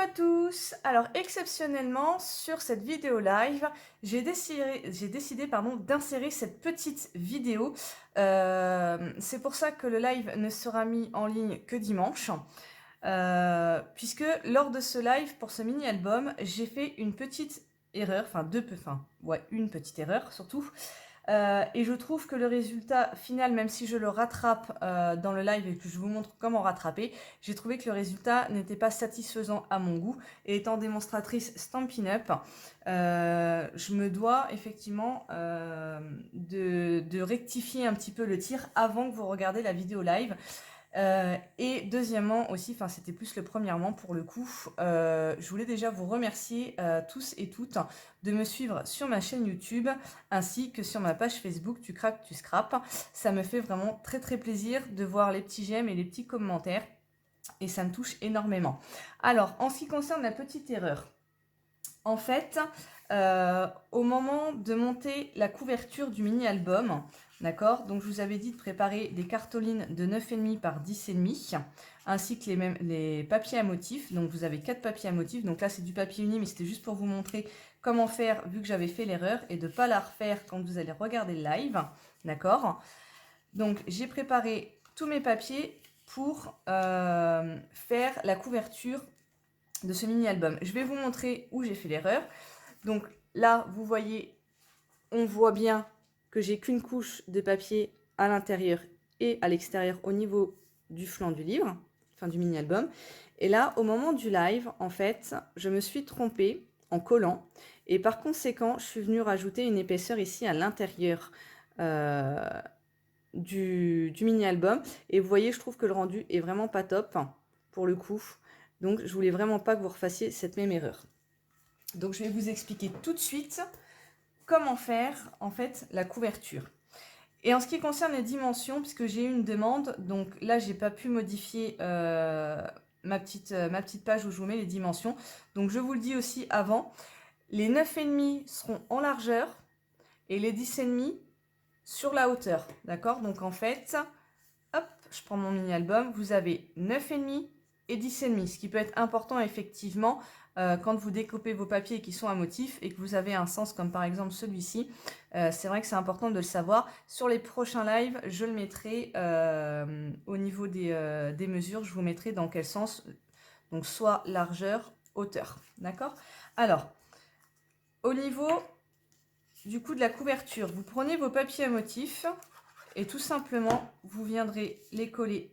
à tous! Alors exceptionnellement sur cette vidéo live, j'ai décidé d'insérer cette petite vidéo. C'est pour ça que le live ne sera mis en ligne que dimanche. Puisque lors de ce live pour ce mini-album, j'ai fait une petite erreur, une petite erreur surtout. Et je trouve que le résultat final, même si je le rattrape dans le live et que je vous montre comment rattraper, j'ai trouvé que le résultat n'était pas satisfaisant à mon goût. Et étant démonstratrice Stampin' Up, je me dois effectivement de rectifier un petit peu le tir avant que vous regardez la vidéo live. Et deuxièmement aussi, c'était plus le premièrement pour le coup, je voulais déjà vous remercier tous et toutes de me suivre sur ma chaîne YouTube ainsi que sur ma page Facebook Tu craques, tu scrapes. Ça me fait vraiment très très plaisir de voir les petits j'aime et les petits commentaires et ça me touche énormément. Alors, en ce qui concerne la petite erreur, en fait, au moment de monter la couverture du mini-album, d'accord, donc je vous avais dit de préparer des cartolines de 9,5 par 10,5, ainsi que les papiers à motifs. Donc vous avez 4 papiers à motifs, donc là c'est du papier uni, mais c'était juste pour vous montrer comment faire vu que j'avais fait l'erreur et de ne pas la refaire quand vous allez regarder le live, d'accord. Donc j'ai préparé tous mes papiers pour faire la couverture de ce mini-album. Je vais vous montrer où j'ai fait l'erreur. Donc là, vous voyez, on voit bien que j'ai qu'une couche de papier à l'intérieur et à l'extérieur au niveau du flanc du livre, enfin du mini-album. Et là, au moment du live, en fait, je me suis trompée en collant. Et par conséquent, je suis venue rajouter une épaisseur ici à l'intérieur du mini-album. Et vous voyez, je trouve que le rendu est vraiment pas top pour le coup. Donc, je voulais vraiment pas que vous refassiez cette même erreur. Donc, je vais vous expliquer tout de suite comment faire, en fait, la couverture. Et en ce qui concerne les dimensions, puisque j'ai eu une demande, donc là, j'ai pas pu modifier ma petite page où je vous mets les dimensions. Donc, je vous le dis aussi avant, les 9,5 seront en largeur et les 10,5 sur la hauteur, d'accord? Donc, en fait, hop, je prends mon mini-album, vous avez 9,5 et 10,5, ce qui peut être important effectivement quand vous découpez vos papiers qui sont à motif et que vous avez un sens comme par exemple celui-ci. C'est vrai que c'est important de le savoir. Sur les prochains lives, je le mettrai au niveau des mesures, je vous mettrai dans quel sens, donc soit largeur, hauteur, d'accord? Alors, au niveau du coup de la couverture, vous prenez vos papiers à motif et tout simplement, vous viendrez les coller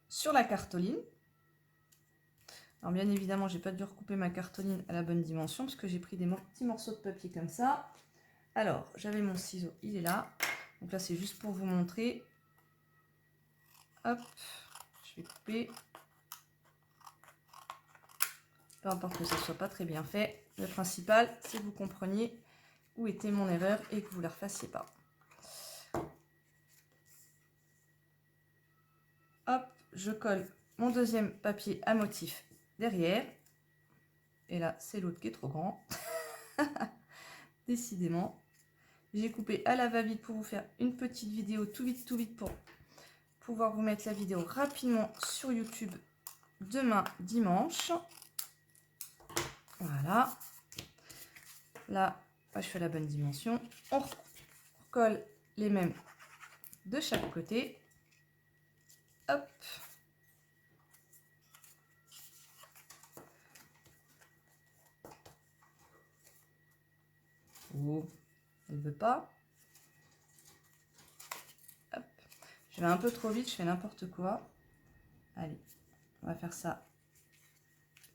sur la cartoline. Alors bien évidemment, j'ai pas dû recouper ma cartoline à la bonne dimension parce que j'ai pris des petits morceaux de papier comme ça. Alors, j'avais mon ciseau, il est là. Donc là, c'est juste pour vous montrer. Hop, je vais couper. Peu importe que ça soit pas très bien fait. Le principal, c'est que vous compreniez où était mon erreur et que vous ne la refassiez pas. Hop, je colle mon deuxième papier à motif derrière. Et là, c'est l'autre qui est trop grand. Décidément. J'ai coupé à la va-vite pour vous faire une petite vidéo tout vite pour pouvoir vous mettre la vidéo rapidement sur YouTube demain dimanche. Voilà. Là, je fais la bonne dimension. On recolle les mêmes de chaque côté. Hop. Oh, elle ne veut pas. Hop. Je vais un peu trop vite, je fais n'importe quoi. Allez, on va faire ça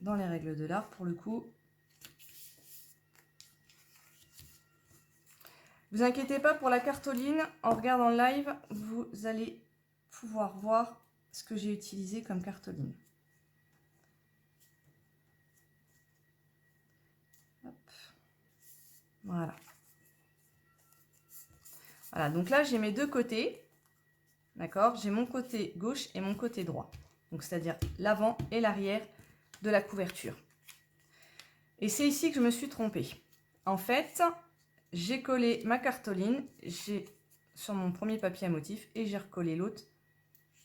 dans les règles de l'art pour le coup. Vous inquiétez pas pour la cartoline, en regardant le live, vous allez pouvoir voir ce que j'ai utilisé comme cartoline. Hop. Voilà. Voilà, donc là j'ai mes deux côtés, d'accord? J'ai mon côté gauche et mon côté droit, donc c'est-à-dire l'avant et l'arrière de la couverture. Et c'est ici que je me suis trompée. En fait, j'ai collé ma cartoline sur mon premier papier à motif et j'ai recollé l'autre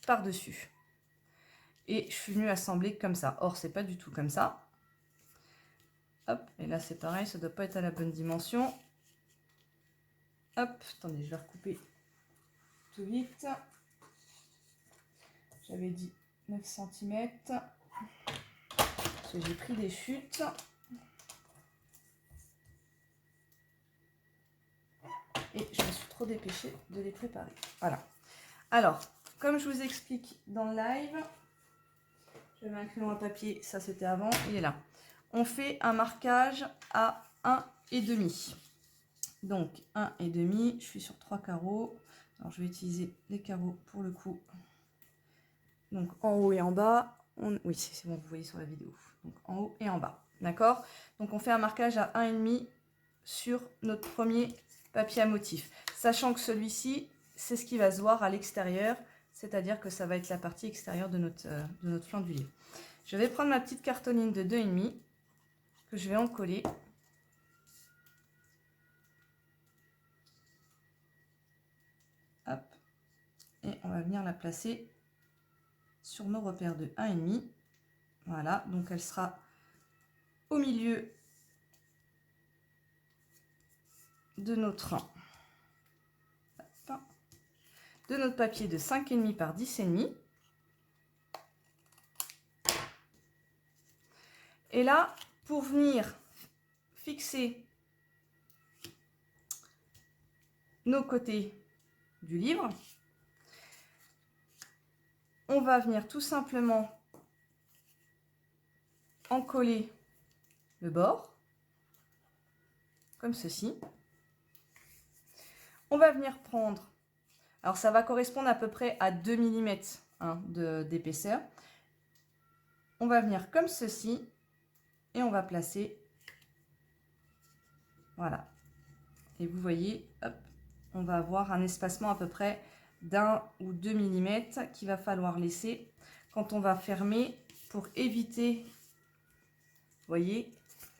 par-dessus. et je suis venue assembler comme ça. Or, c'est pas du tout comme ça. Hop, et là c'est pareil, ça doit pas être à la bonne dimension. Hop, attendez, je vais recouper tout vite. J'avais dit 9 cm. Parce que j'ai pris des chutes. Et je me suis trop dépêchée de les préparer. Voilà. Alors, comme je vous explique dans le live, j'avais un crayon à papier, ça c'était avant, il est là. On fait un marquage à 1,5. Donc 1,5, je suis sur 3 carreaux. Alors je vais utiliser les carreaux pour le coup. Donc en haut et en bas. Oui, c'est bon, vous voyez sur la vidéo. Donc en haut et en bas. D'accord? Donc on fait un marquage à 1,5 sur notre premier papier à motif. Sachant que celui-ci, c'est ce qui va se voir à l'extérieur. C'est-à-dire que ça va être la partie extérieure de notre flanc du livre. Je vais prendre ma petite cartonine de 2,5 que je vais en coller. Hop. Et on va venir la placer sur nos repères de 1,5. Voilà, donc elle sera au milieu de notre papier de 5,5 par 10,5. Et là, pour venir fixer nos côtés du livre, on va venir tout simplement en coller le bord, comme ceci. On va venir prendre, alors ça va correspondre à peu près à 2 mm d'épaisseur. On va venir comme ceci et on va placer, voilà. Et vous voyez, hop, on va avoir un espacement à peu près d'1 ou 2 mm qu'il va falloir laisser quand on va fermer pour éviter, vous voyez,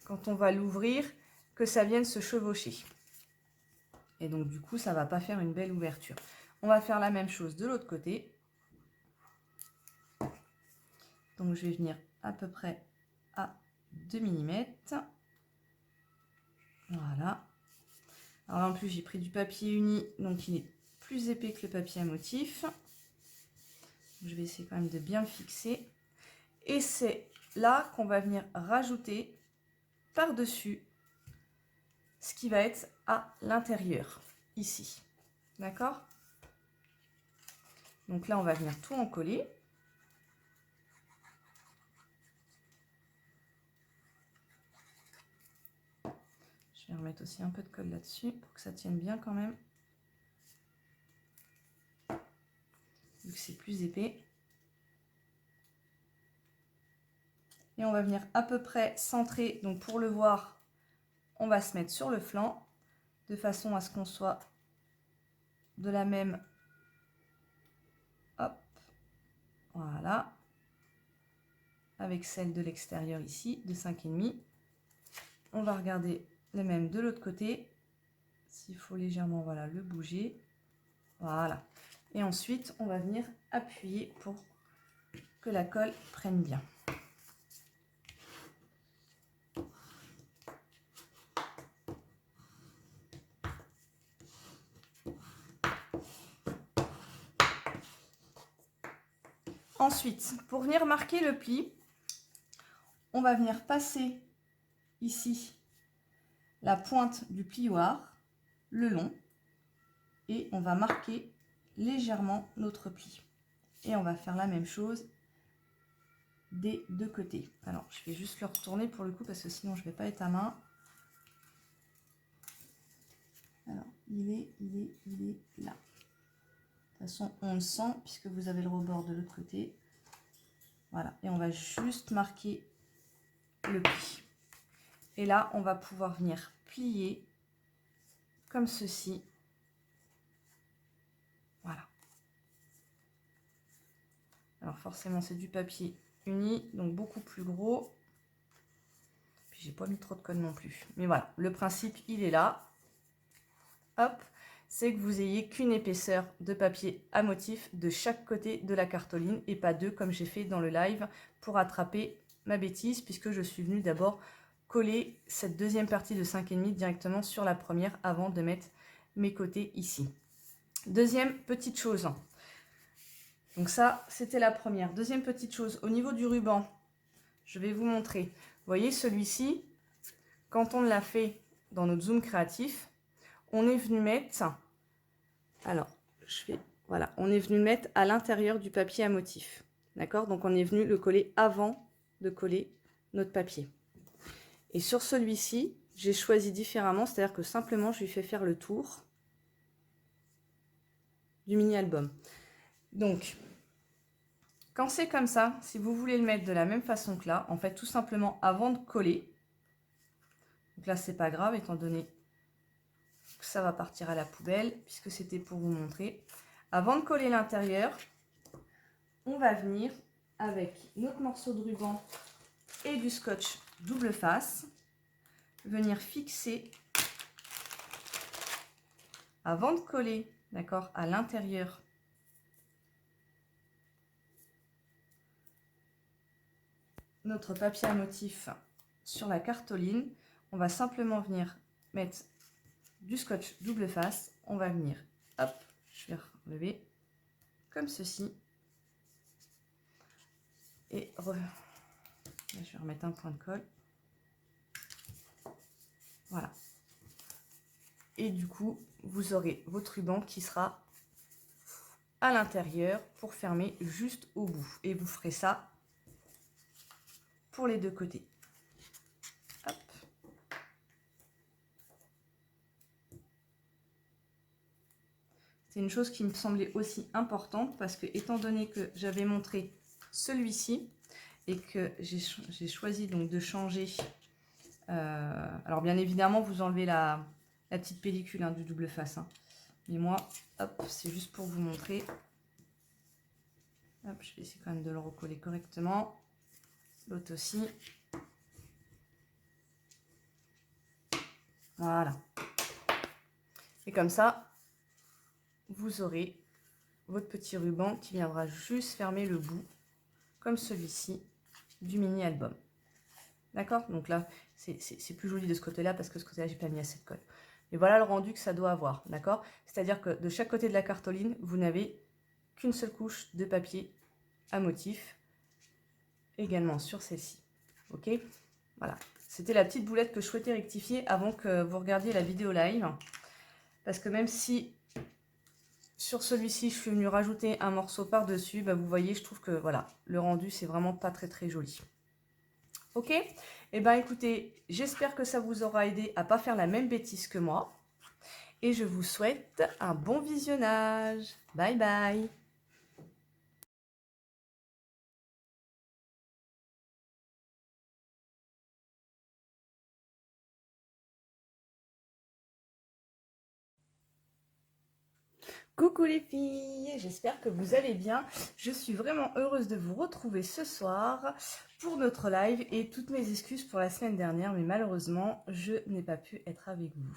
quand on va l'ouvrir, que ça vienne se chevaucher. Et donc du coup, ça ne va pas faire une belle ouverture. On va faire la même chose de l'autre côté. Donc je vais venir à peu près à 2 mm. Voilà. Alors là, en plus, j'ai pris du papier uni, donc il est plus épais que le papier à motif. Je vais essayer quand même de bien le fixer. Et c'est là qu'on va venir rajouter par-dessus ce qui va être à l'intérieur, ici. D'accord? Donc là, on va venir tout en coller. Je vais remettre aussi un peu de colle là-dessus pour que ça tienne bien quand même. Vu que c'est plus épais. Et on va venir à peu près centrer. Donc pour le voir, on va se mettre sur le flanc de façon à ce qu'on soit de la même. Hop. Voilà. Avec celle de l'extérieur ici, de 5,5. On va regarder le même de l'autre côté. S'il faut légèrement, voilà, le bouger. Voilà. Et ensuite, on va venir appuyer pour que la colle prenne bien. Ensuite, pour venir marquer le pli, on va venir passer ici la pointe du plioir le long et on va marquer légèrement notre pli. Et on va faire la même chose des deux côtés. Alors, je vais juste le retourner pour le coup parce que sinon je ne vais pas être à main. Alors, il est là. De toute façon, on le sent puisque vous avez le rebord de l'autre côté. Voilà, et on va juste marquer le pli. Et là, on va pouvoir venir plier comme ceci. Voilà. Alors forcément, c'est du papier uni, donc beaucoup plus gros. Puis j'ai pas mis trop de colle non plus. Mais voilà, le principe, il est là. Hop. c'est que vous ayez qu'une épaisseur de papier à motif de chaque côté de la cartoline et pas deux comme j'ai fait dans le live pour attraper ma bêtise, puisque je suis venue d'abord coller cette deuxième partie de 5,5 directement sur la première avant de mettre mes côtés ici. Deuxième petite chose, donc ça c'était la première. Deuxième petite chose, au niveau du ruban, je vais vous montrer. Vous voyez celui-ci, quand on l'a fait dans notre zoom créatif, on est venu mettre, alors voilà, on est venu mettre à l'intérieur du papier à motif. D'accord? Donc on est venu le coller avant de coller notre papier. Et sur celui-ci, j'ai choisi différemment, c'est-à-dire que simplement je lui fais faire le tour du mini-album. Donc, quand c'est comme ça, si vous voulez le mettre de la même façon que là, en fait, tout simplement avant de coller, donc là, c'est pas grave, étant donné que ça va partir à la poubelle, puisque c'était pour vous montrer. Avant de coller l'intérieur, on va venir avec notre morceau de ruban et du scotch double face, venir fixer avant de coller, d'accord, à l'intérieur notre papier à motif sur la cartoline. On va simplement venir mettre du scotch double face. On va venir, hop, je vais relever comme ceci. Et là, je vais remettre un point de colle. Voilà. Et du coup, vous aurez votre ruban qui sera à l'intérieur pour fermer juste au bout. Et vous ferez ça pour les deux côtés. Hop. C'est une chose qui me semblait aussi importante parce que, étant donné que j'avais montré celui-ci et que j'ai choisi donc de changer, alors bien évidemment vous enlevez la petite pellicule hein, du double face, hein. Mais moi, hop, c'est juste pour vous montrer. Hop, je vais essayer quand même de le recoller correctement. L'autre aussi. Voilà. Et comme ça, vous aurez votre petit ruban qui viendra juste fermer le bout, comme celui-ci, du mini-album. D'accord? Donc là, c'est plus joli de ce côté-là parce que ce côté-là, j'ai pas mis assez de colle. Et voilà le rendu que ça doit avoir. D'accord? C'est-à-dire que de chaque côté de la cartoline, vous n'avez qu'une seule couche de papier à motif, également sur celle-ci. Ok? Voilà. C'était la petite boulette que je souhaitais rectifier avant que vous regardiez la vidéo live. Parce que même si sur celui-ci, je suis venue rajouter un morceau par-dessus, bah, vous voyez, je trouve que voilà, le rendu, c'est vraiment pas très joli. Ok? Eh bien, écoutez, j'espère que ça vous aura aidé à pas faire la même bêtise que moi. Et je vous souhaite un bon visionnage. Bye bye! Coucou les filles, j'espère que vous allez bien. Je suis vraiment heureuse de vous retrouver ce soir pour notre live et toutes mes excuses pour la semaine dernière, mais malheureusement, je n'ai pas pu être avec vous.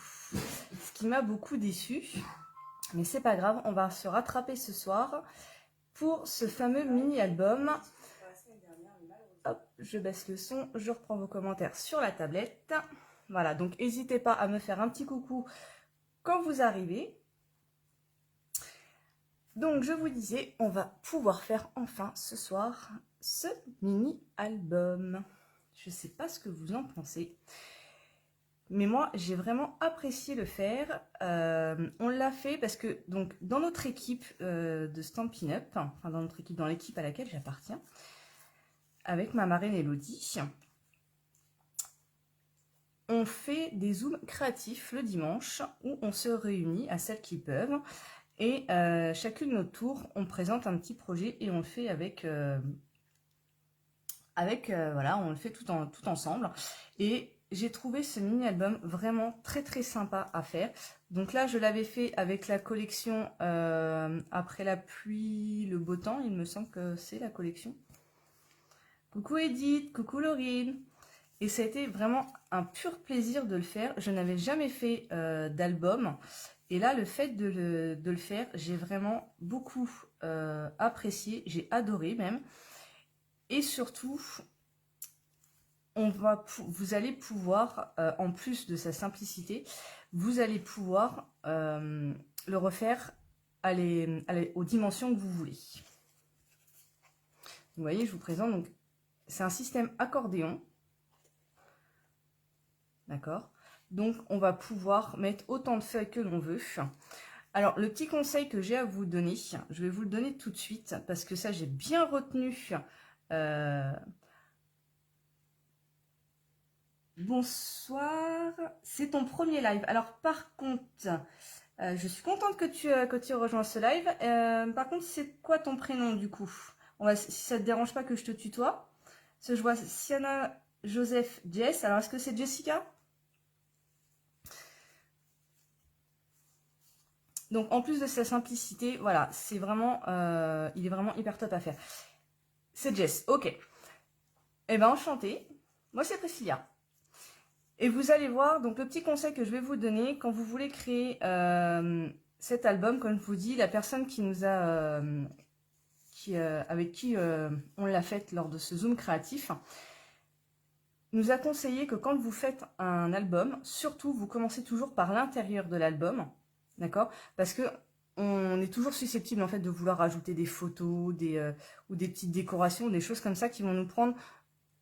Ce qui m'a beaucoup déçue, mais c'est pas grave, on va se rattraper ce soir pour ce fameux mini-album. Hop, je baisse le son, je reprends vos commentaires sur la tablette. Voilà, donc n'hésitez pas à me faire un petit coucou quand vous arrivez. Donc, je vous disais, on va pouvoir faire enfin ce soir ce mini-album. Je ne sais pas ce que vous en pensez, mais moi, j'ai vraiment apprécié le faire. On l'a fait parce que donc dans notre équipe de Stampin' Up, enfin dans notre équipe, dans l'équipe à laquelle j'appartiens, avec ma marraine Elodie, on fait des zooms créatifs le dimanche où on se réunit à celles qui peuvent. Et chacune de notre tour, on présente un petit projet et on le fait voilà, on le fait tout ensemble. Et j'ai trouvé ce mini-album vraiment très sympa à faire. Donc là, je l'avais fait avec la collection Après la pluie, le beau temps, il me semble que c'est la collection. Coucou Edith, coucou Laurine. Et ça a été vraiment un pur plaisir de le faire. Je n'avais jamais fait d'album. Et là, le fait de le faire, j'ai vraiment beaucoup apprécié, j'ai adoré même. Et surtout, vous allez pouvoir, en plus de sa simplicité, vous allez pouvoir le refaire aux dimensions que vous voulez. Vous voyez, je vous présente, donc c'est un système accordéon. D'accord? Donc, on va pouvoir mettre autant de feuilles que l'on veut. Alors, le petit conseil que j'ai à vous donner, je vais vous le donner tout de suite, parce que ça, j'ai bien retenu. Bonsoir, c'est ton premier live. Alors, par contre, je suis contente que tu rejoins ce live. Par contre, c'est quoi ton prénom, du coup? Si ça te dérange pas que je te tutoie. Parce que je vois Siana, Joseph, Jess. Alors, est-ce que c'est Jessica? Donc, en plus de sa simplicité, voilà, c'est vraiment, il est vraiment hyper top à faire. C'est Jess, ok. Eh ben, enchantée. Moi, c'est Priscilla. Et vous allez voir, donc le petit conseil que je vais vous donner, quand vous voulez créer cet album, comme je vous dis, la personne qui nous a, avec qui on l'a fait lors de ce Zoom créatif, nous a conseillé que quand vous faites un album, surtout, vous commencez toujours par l'intérieur de l'album. D'accord? Parce que on est toujours susceptible en fait de vouloir rajouter des photos, ou des petites décorations, des choses comme ça qui vont nous prendre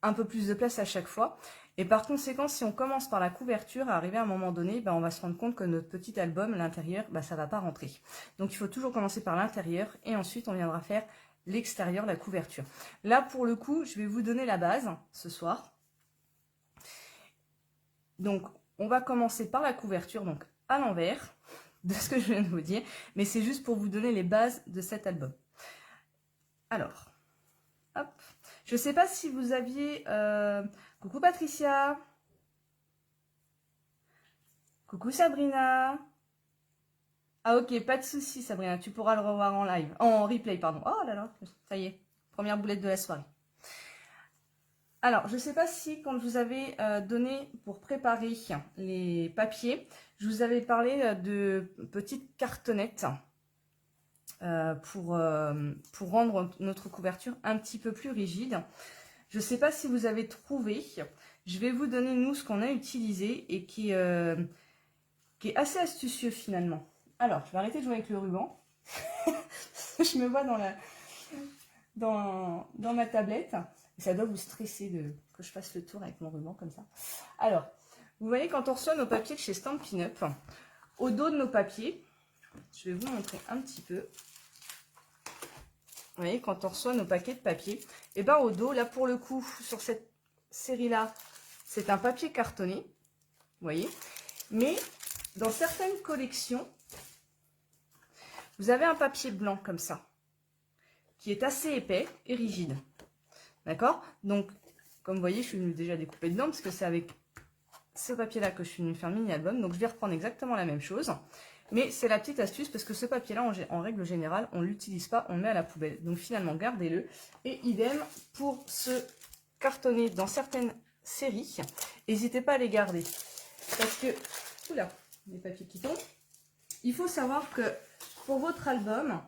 un peu plus de place à chaque fois. Et par conséquent, si on commence par la couverture, arrivé à un moment donné, on va se rendre compte que notre petit album, l'intérieur, ça va pas rentrer. Donc il faut toujours commencer par l'intérieur et ensuite on viendra faire l'extérieur, la couverture. Là pour le coup, je vais vous donner la base ce soir. Donc on va commencer par la couverture, donc à l'envers de ce que je viens de vous dire, mais c'est juste pour vous donner les bases de cet album. Alors, hop. Je ne sais pas si vous aviez... Coucou Patricia. Coucou Sabrina. Ah ok, pas de souci Sabrina, tu pourras le revoir en live. En replay, pardon. Oh là là, ça y est, première boulette de la soirée. Alors, je ne sais pas si quand je vous avais donné pour préparer les papiers, je vous avais parlé de petites cartonnettes pour rendre notre couverture un petit peu plus rigide. Je ne sais pas si vous avez trouvé. Je vais vous donner, nous, ce qu'on a utilisé et qui est assez astucieux finalement. Alors, je vais arrêter de jouer avec le ruban. Je me vois dans ma tablette. Ça doit vous stresser que je fasse le tour avec mon ruban comme ça. Alors, vous voyez, quand on reçoit nos papiers de chez Stampin' Up, au dos de nos papiers, je vais vous montrer un petit peu. Vous voyez, quand on reçoit nos paquets de papier, et bien au dos, là pour le coup, sur cette série-là, c'est un papier cartonné. Vous voyez. Mais dans certaines collections, vous avez un papier blanc comme ça, qui est assez épais et rigide. D'accord? Donc, comme vous voyez, je suis venue déjà découper dedans, parce que c'est avec ce papier-là que je suis venue faire le mini-album. Donc, je vais reprendre exactement la même chose. Mais c'est la petite astuce, parce que ce papier-là, en règle générale, on ne l'utilise pas, on le met à la poubelle. Donc, finalement, gardez-le. Et idem pour ce cartonné dans certaines séries. N'hésitez pas à les garder. Parce que, oula, les papiers qui tombent. Il faut savoir que pour votre album,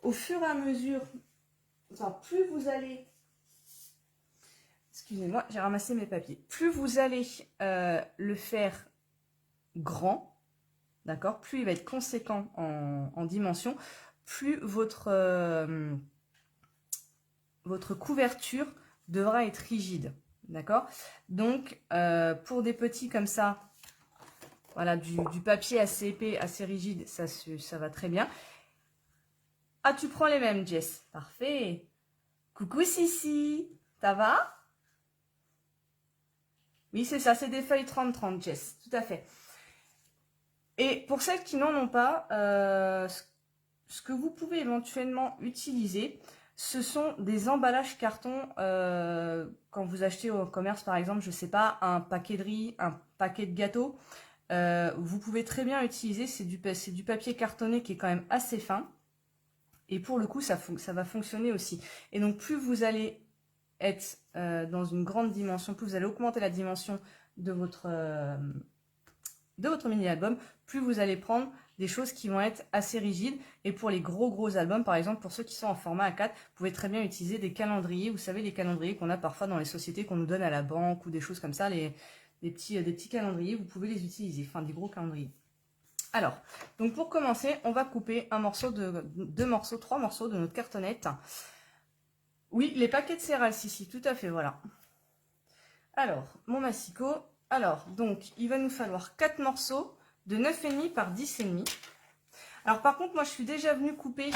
au fur et à mesure, enfin, plus vous allez... Excusez-moi, j'ai ramassé mes papiers. Plus vous allez le faire grand, d'accord, plus il va être conséquent en dimension, plus votre couverture devra être rigide, d'accord. Donc, pour des petits comme ça, voilà, du papier assez épais, assez rigide, ça va très bien. Ah, tu prends les mêmes, Jess. Parfait. Coucou, Sissi. Ça va? Oui, c'est ça, c'est des feuilles 30-30, Jess. Tout à fait. Et pour celles qui n'en ont pas, ce que vous pouvez éventuellement utiliser, ce sont des emballages carton. Quand vous achetez au commerce, par exemple, je ne sais pas, un paquet de riz, un paquet de gâteaux, vous pouvez très bien utiliser, c'est du papier cartonné qui est quand même assez fin. Et pour le coup, ça va fonctionner aussi. Et donc, plus vous allez être dans une grande dimension, plus vous allez augmenter la dimension de votre de votre mini-album, plus vous allez prendre des choses qui vont être assez rigides. Et pour les gros albums, par exemple, pour ceux qui sont en format A4, vous pouvez très bien utiliser des calendriers. Vous savez, les calendriers qu'on a parfois dans les sociétés qu'on nous donne à la banque ou des choses comme ça, des petits calendriers, vous pouvez les utiliser, enfin des gros calendriers. Alors, donc pour commencer, on va couper un morceau, trois morceaux de notre cartonnette. Oui, les paquets de céréales, si, tout à fait, voilà. Alors, mon massicot. Alors, donc, il va nous falloir 4 morceaux de 9,5 par 10,5. Alors, par contre, moi, je suis déjà venue couper,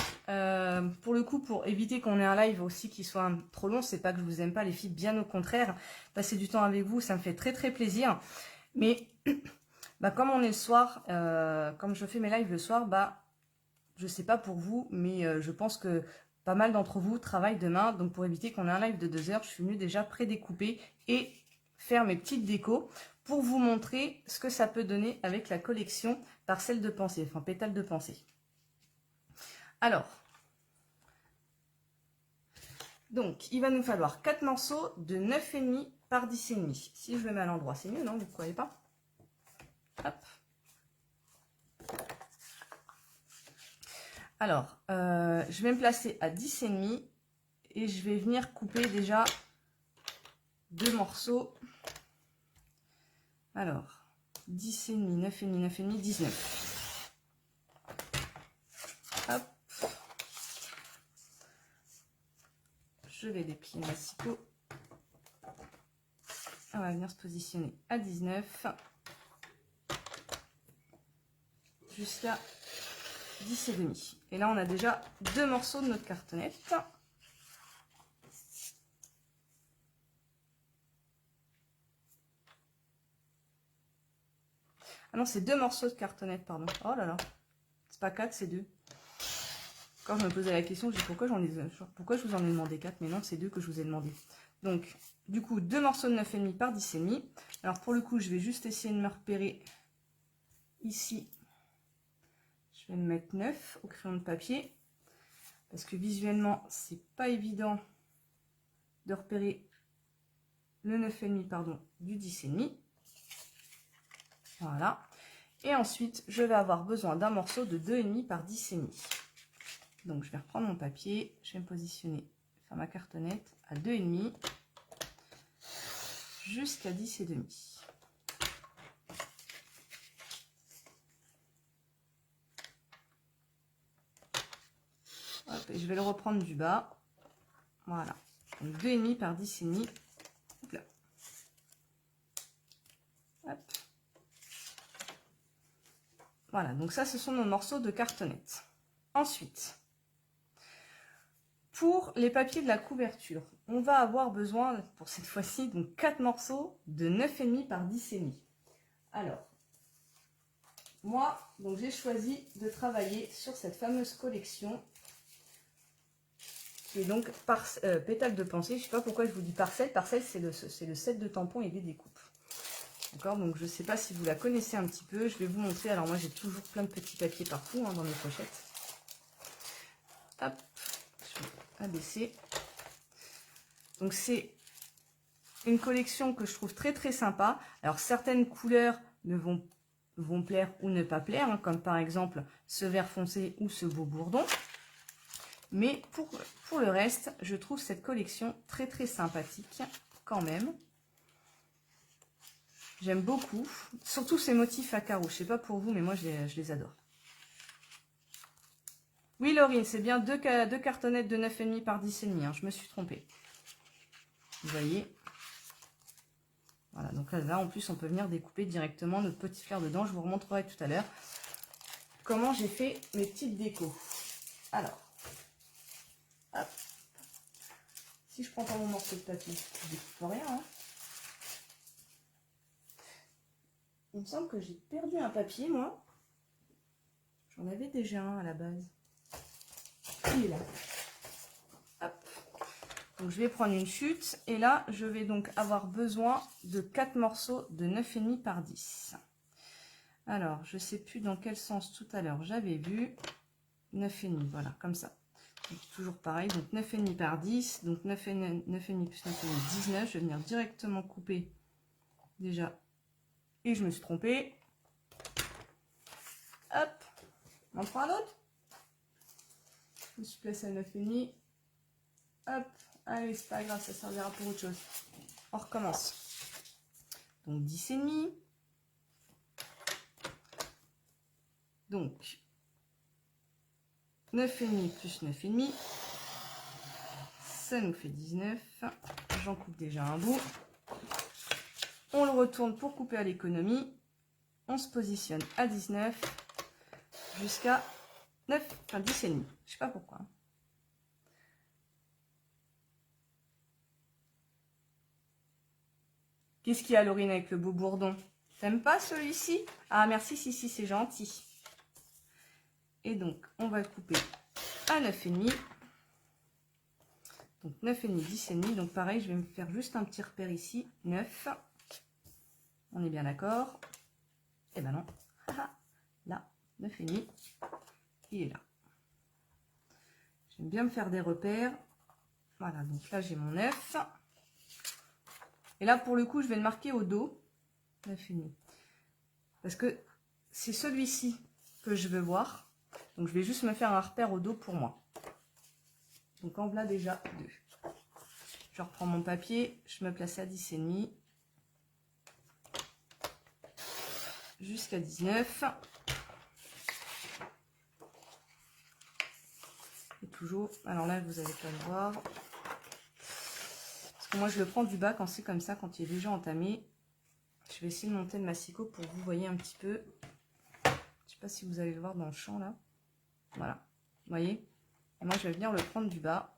pour le coup, pour éviter qu'on ait un live aussi qui soit trop long. C'est pas que je vous aime pas, les filles, bien au contraire. Passer du temps avec vous, ça me fait très, très plaisir. Mais, bah, comme on est le soir, comme je fais mes lives le soir, bah, je sais pas pour vous, mais je pense que pas mal d'entre vous travaillent demain. Donc, pour éviter qu'on ait un live de 2 heures, je suis venue déjà prédécouper et faire mes petites décos pour vous montrer ce que ça peut donner avec la collection Parcelles de pensée, enfin pétales de pensée. Alors, donc il va nous falloir 4 morceaux de 9,5 par 10,5. Si je le mets à l'endroit, c'est mieux, non? Vous ne croyez pas? Hop. Alors, je vais me placer à 10,5 et je vais venir couper déjà 2 morceaux. Alors, 10,5, 9,5, 9,5, 19. Hop. Je vais déplier le massicot. On va venir se positionner à 19 jusqu'à 10,5. Et là, on a déjà 2 morceaux de notre cartonnette. Ah non, c'est 2 morceaux de cartonnette, pardon. Oh là là. C'est pas 4, c'est 2. Quand je me posais la question, je dis pourquoi je vous en ai demandé 4, mais non, c'est 2 que je vous ai demandé. Donc, du coup, 2 morceaux de 9,5 par 10,5. Alors, pour le coup, je vais juste essayer de me repérer ici. Je vais me mettre 9 au crayon de papier. Parce que visuellement, c'est pas évident de repérer le 9,5, pardon, du 10,5. Voilà. Et ensuite, je vais avoir besoin d'un morceau de 2,5 par 10,5. Donc, je vais reprendre mon papier. Je vais me positionner, faire ma cartonnette à 2,5 jusqu'à 10,5. Hop, et je vais le reprendre du bas. Voilà. Donc, 2,5 par 10,5. Là. Hop. Voilà, donc ça, ce sont nos morceaux de cartonnette. Ensuite, pour les papiers de la couverture, on va avoir besoin, pour cette fois-ci, donc 4 morceaux de 9,5 par 10,5. Alors, moi, donc j'ai choisi de travailler sur cette fameuse collection qui est donc pétales de pensée. Je ne sais pas pourquoi je vous dis parcelle. Parcelle, c'est le set de tampons et des découpes. D'accord, donc je ne sais pas si vous la connaissez un petit peu. Je vais vous montrer. Alors moi, j'ai toujours plein de petits papiers partout dans mes pochettes. Hop, je vais abaisser. Donc c'est une collection que je trouve très très sympa. Alors certaines couleurs vont plaire ou ne pas plaire, hein, comme par exemple ce vert foncé ou ce beau bourdon. Mais pour le reste, je trouve cette collection très très sympathique quand même. J'aime beaucoup, surtout ces motifs à carreaux. Je sais pas pour vous, mais moi je les adore. Oui, Laurine, c'est bien deux cartonnettes de 9,5 par 10,5. Hein, je me suis trompée. Vous voyez. Voilà, donc là, en plus, on peut venir découper directement notre petit fleur dedans. Je vous remontrerai tout à l'heure comment j'ai fait mes petites décos. Alors, hop. Si je prends pas mon morceau de papier, je ne découpe rien. Hein. Il me semble que j'ai perdu un papier, moi. J'en avais déjà un à la base. Il est là. Hop. Donc, je vais prendre une chute. Et là, je vais donc avoir besoin de 4 morceaux de 9,5 par 10. Alors, je ne sais plus dans quel sens tout à l'heure j'avais vu. 9,5, voilà, comme ça. Donc, toujours pareil, donc 9,5 par 10. Donc 9,5 plus 9,5, 19. Je vais venir directement couper déjà. Et je me suis trompée. Hop, on en prend un autre. Je me suis placée à 9,5. Hop, allez, c'est pas grave, ça servira pour autre chose. On recommence. Donc 10,5. Donc 9,5 plus 9,5. Ça nous fait 19. J'en coupe déjà un bout. On le retourne pour couper à l'économie. On se positionne à 19 jusqu'à 9, enfin 10,5. Je sais pas pourquoi. Qu'est-ce qu'il y a, Laurine, avec le beau bourdon? T'aimes pas celui-ci? Ah, merci, si, c'est gentil. Et donc, on va couper à 9,5. Donc, 9,5, 10,5. Donc, pareil, je vais me faire juste un petit repère ici. 9. On est bien d'accord? Eh ben non. Là, 9,5. Il est là. J'aime bien me faire des repères. Voilà, donc là, j'ai mon 9. Et là, pour le coup, je vais le marquer au dos. 9,5. Parce que c'est celui-ci que je veux voir. Donc, je vais juste me faire un repère au dos pour moi. Donc, en voilà déjà 2. Je reprends mon papier. Je me place à 10,5. Jusqu'à 19. Et toujours, alors là, vous n'allez pas le voir. Parce que moi, je le prends du bas quand c'est comme ça, quand il est déjà entamé. Je vais essayer de monter le massicot pour que vous voyez un petit peu. Je ne sais pas si vous allez le voir dans le champ, là. Voilà. Vous voyez? Et moi, je vais venir le prendre du bas.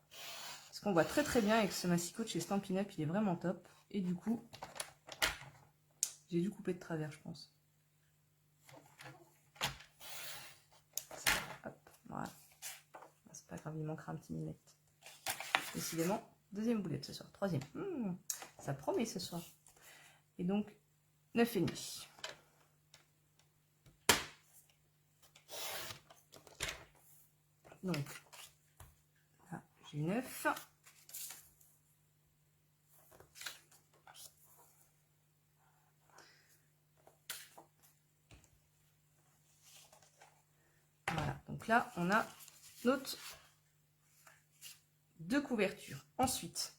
Parce qu'on voit très très bien avec ce massicot de chez Stampin' Up, il est vraiment top. Et du coup, j'ai dû couper de travers, je pense. Hop, voilà. C'est pas grave, il manquera un petit millimètre. Décidément, deuxième boulette ce soir. Troisième. Ça promet ce soir. Et donc, 9,5. Donc, là, j'ai 9. Voilà, donc là, on a notre 2 couvertures. Ensuite,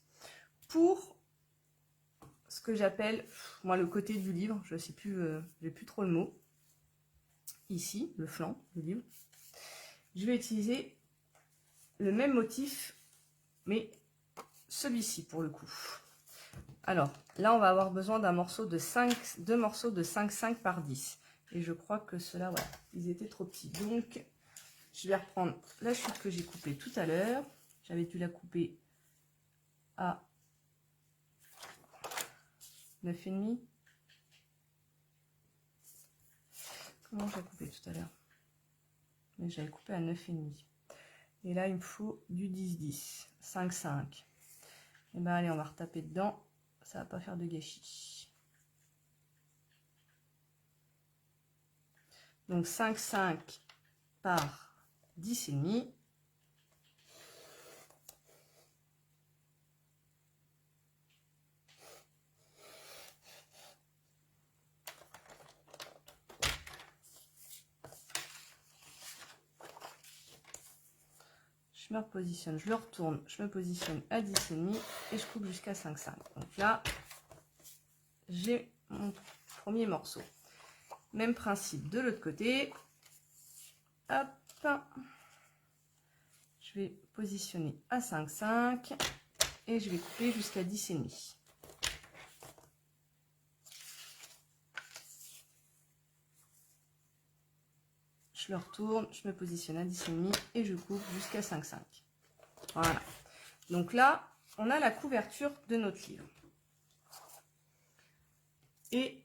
pour ce que j'appelle, moi, le côté du livre, je sais plus, j'ai plus trop le mot. Ici, le flanc du livre. Je vais utiliser le même motif, mais celui-ci pour le coup. Alors, là, on va avoir besoin d'un morceau de 2 morceaux de 5,5 par 10. Et je crois que ceux-là, voilà, ils étaient trop petits. Donc, je vais reprendre la chute que j'ai coupée tout à l'heure. J'avais dû la couper à 9,5. Comment j'ai coupé tout à l'heure? Mais j'avais coupé à 9,5. Et là, il me faut du 10-10. 5,5. Et ben allez, on va retaper dedans. Ça va pas faire de gâchis. Donc 5,5 par 10,5. Je me repositionne, je le retourne, je me positionne à 10,5 et je coupe jusqu'à 5,5. Donc là, j'ai mon premier morceau. Même principe de l'autre côté. Hop. Je vais positionner à 5,5 et je vais couper jusqu'à 10,5. Je le retourne, je me positionne à 10,5 et je coupe jusqu'à 5,5. Voilà. Donc là, on a la couverture de notre livre. Et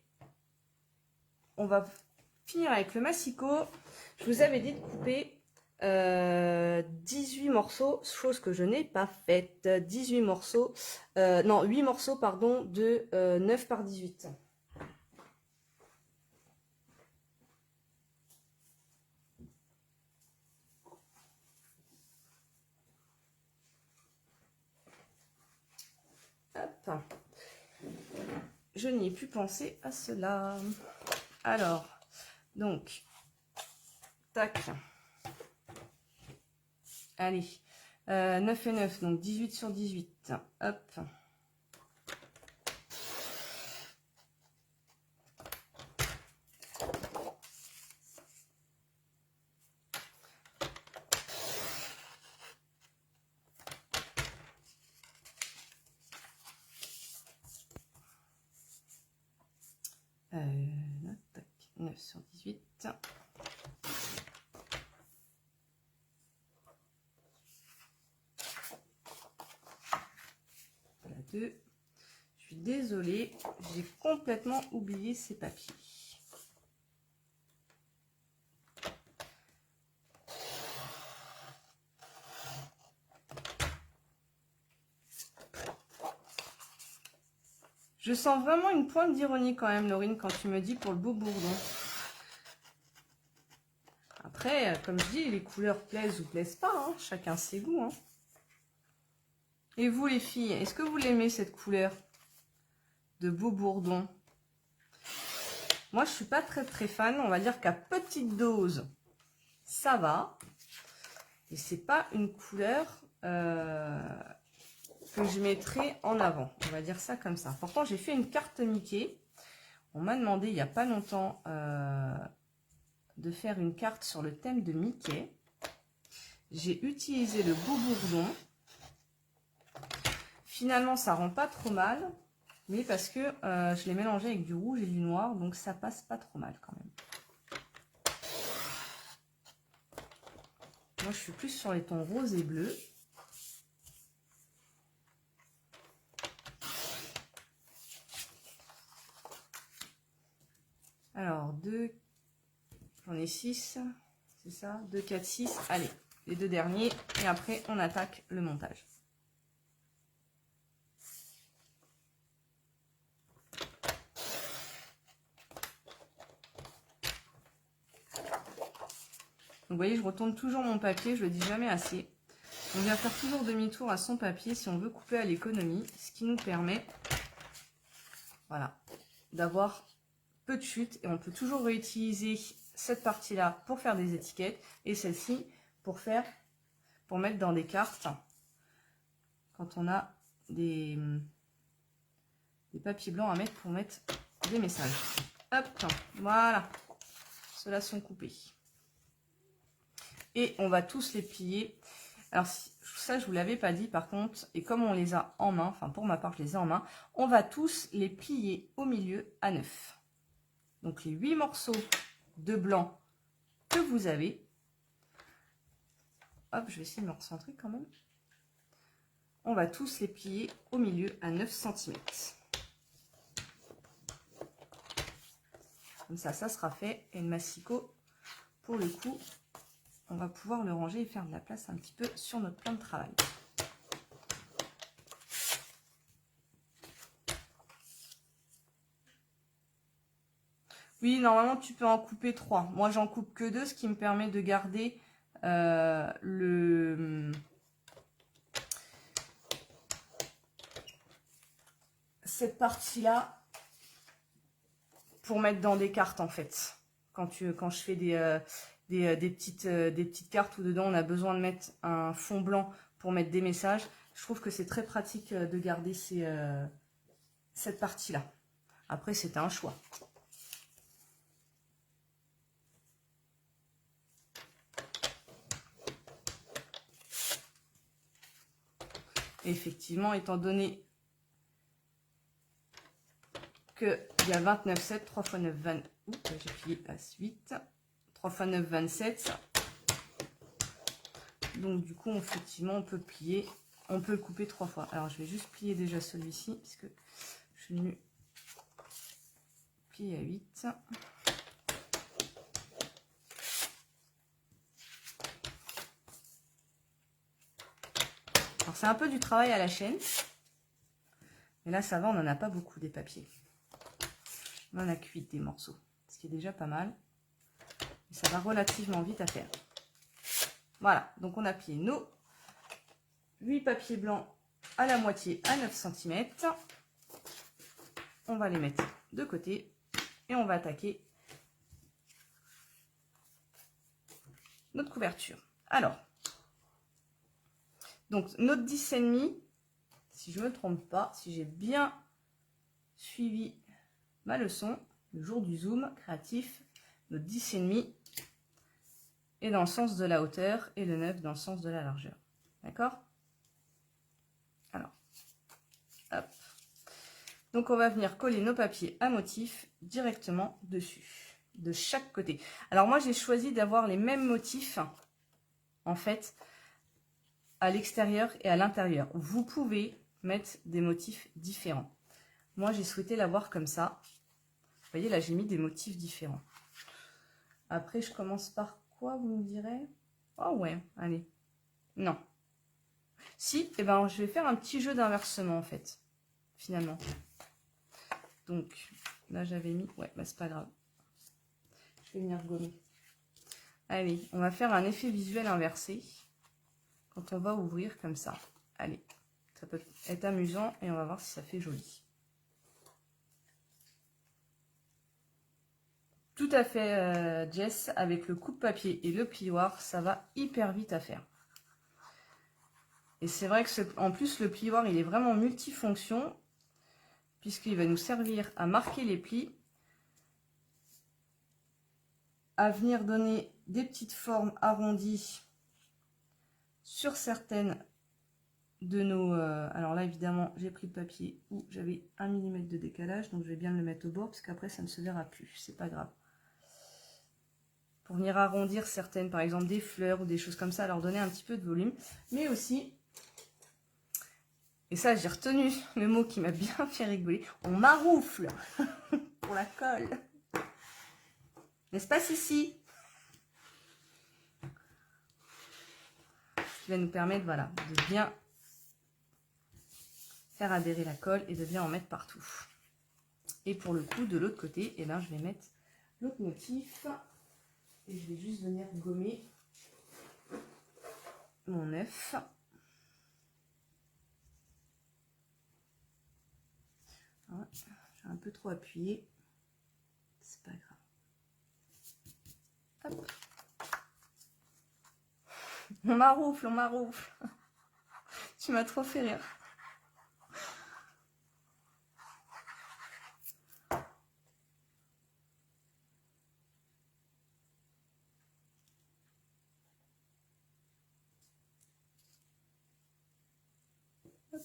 on va finir avec le massicot. Je vous avais dit de couper 18 morceaux, chose que je n'ai pas faite. 18 morceaux, non, 8 morceaux, pardon, de 9 par 18. Hop. Je n'y ai plus pensé à cela. Alors, donc, Tac. Allez. 9 et 9, donc 18 sur 18. Hop. Tac, 9 sur 18. Voilà, 2. Je suis désolée, j'ai complètement oublié ces papiers. Je sens vraiment une pointe d'ironie quand même, Laurine, quand tu me dis pour le beau bourdon. Après, comme je dis, les couleurs plaisent ou plaisent pas, hein, chacun ses goûts. Hein. Et vous les filles, est-ce que vous l'aimez cette couleur de beau bourdon? Moi, je suis pas très fan. On va dire qu'à petite dose, ça va. Et c'est pas une couleur que je mettrai en avant. On va dire ça comme ça. Pourtant, j'ai fait une carte Mickey. On m'a demandé il n'y a pas longtemps de faire une carte sur le thème de Mickey. J'ai utilisé le beau bourdon. Finalement, ça rend pas trop mal. Mais parce que je l'ai mélangé avec du rouge et du noir. Donc, ça passe pas trop mal quand même. Moi, je suis plus sur les tons rose et bleu. Alors, 2, j'en ai 6, c'est ça, 2, 4, 6. Allez, les deux derniers. Et après, on attaque le montage. Donc, vous voyez, je retourne toujours mon papier, je le dis jamais assez. On vient faire toujours demi-tour à son papier si on veut couper à l'économie, ce qui nous permet, voilà, d'avoir peu de chute. Et on peut toujours réutiliser cette partie-là pour faire des étiquettes et celle-ci pour mettre dans des cartes quand on a des papiers blancs à mettre pour mettre des messages. Hop, voilà, ceux-là sont coupés. Et on va tous les plier. Alors ça, je vous l'avais pas dit par contre, et comme on les a en main, enfin pour ma part, je les ai en main, on va tous les plier au milieu à 9. Donc les 8 morceaux de blanc que vous avez. Hop, je vais essayer de me recentrer quand même. On va tous les plier au milieu à 9 cm. Comme ça sera fait. Et le massicot, pour le coup, on va pouvoir le ranger et faire de la place un petit peu sur notre plan de travail. Oui, normalement, tu peux en couper 3. Moi, j'en coupe que 2, ce qui me permet de garder cette partie-là pour mettre dans des cartes, en fait. Quand je fais des petites cartes où dedans, on a besoin de mettre un fond blanc pour mettre des messages, je trouve que c'est très pratique de garder cette partie-là. Après, c'est un choix. Effectivement, étant donné qu'il y a 29,7, 3 x 9, 20. J'ai plié à 8. 3 x 9, 27. Donc, du coup, effectivement, on peut plier. On peut le couper 3 fois. Alors, je vais juste plier déjà celui-ci, puisque je suis venue plier à 8. Alors, c'est un peu du travail à la chaîne. Mais là, ça va, on n'en a pas beaucoup des papiers. On en a que 8 des morceaux, ce qui est déjà pas mal. Et ça va relativement vite à faire. Voilà, donc on a plié nos 8 papiers blancs à la moitié à 9 cm. On va les mettre de côté et on va attaquer notre couverture. Alors, donc notre 10,5, si je ne me trompe pas, si j'ai bien suivi ma leçon, le jour du zoom créatif, notre 10,5 est dans le sens de la hauteur et le 9 dans le sens de la largeur. D'accord? Alors, hop. Donc on va venir coller nos papiers à motifs directement dessus, de chaque côté. Alors moi j'ai choisi d'avoir les mêmes motifs, en fait, à l'extérieur et à l'intérieur. Vous pouvez mettre des motifs différents. Moi j'ai souhaité l'avoir comme ça. Vous voyez là j'ai mis des motifs différents. Après je commence par quoi, vous me direz? Oh ouais, allez. Non. Si, eh ben, je vais faire un petit jeu d'inversement en fait, finalement. Donc, là j'avais mis... Ouais, bah c'est pas grave. Je vais venir gommer. Allez, on va faire un effet visuel inversé. Quand on va ouvrir comme ça. Allez, ça peut être amusant et on va voir si ça fait joli. Tout à fait, Jess, avec le coupe-papier et le plioir, ça va hyper vite à faire. Et c'est vrai que en plus, le plioir, il est vraiment multifonction, puisqu'il va nous servir à marquer les plis, à venir donner des petites formes arrondies sur certaines de nos... alors là, évidemment, j'ai pris le papier où j'avais 1 mm de décalage, donc je vais bien le mettre au bord, parce qu'après, ça ne se verra plus, c'est pas grave. Pour venir arrondir certaines, par exemple des fleurs ou des choses comme ça, leur donner un petit peu de volume, mais aussi... Et ça, j'ai retenu le mot qui m'a bien fait rigoler. On maroufle pour la colle. N'est-ce pas, Sissi? Ce qui va nous permettre, voilà, de bien faire adhérer la colle et de bien en mettre partout. Et pour le coup, de l'autre côté, eh ben, je vais mettre l'autre motif. Et je vais juste venir gommer mon œuf. J'ai un peu trop appuyé, c'est pas grave. Hop. On maroufle, on maroufle. Tu m'as trop fait rire. Hop.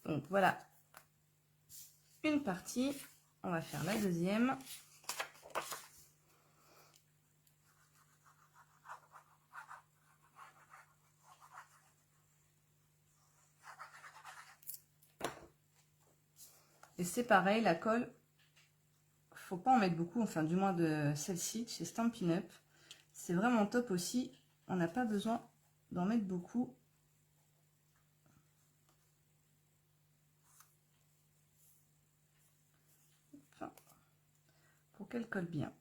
Donc voilà une partie, on va faire la deuxième. Et c'est pareil, la colle, faut pas en mettre beaucoup, enfin du moins de celle-ci, chez Stampin' Up. C'est vraiment top aussi, on n'a pas besoin d'en mettre beaucoup. Enfin, pour qu'elle colle bien.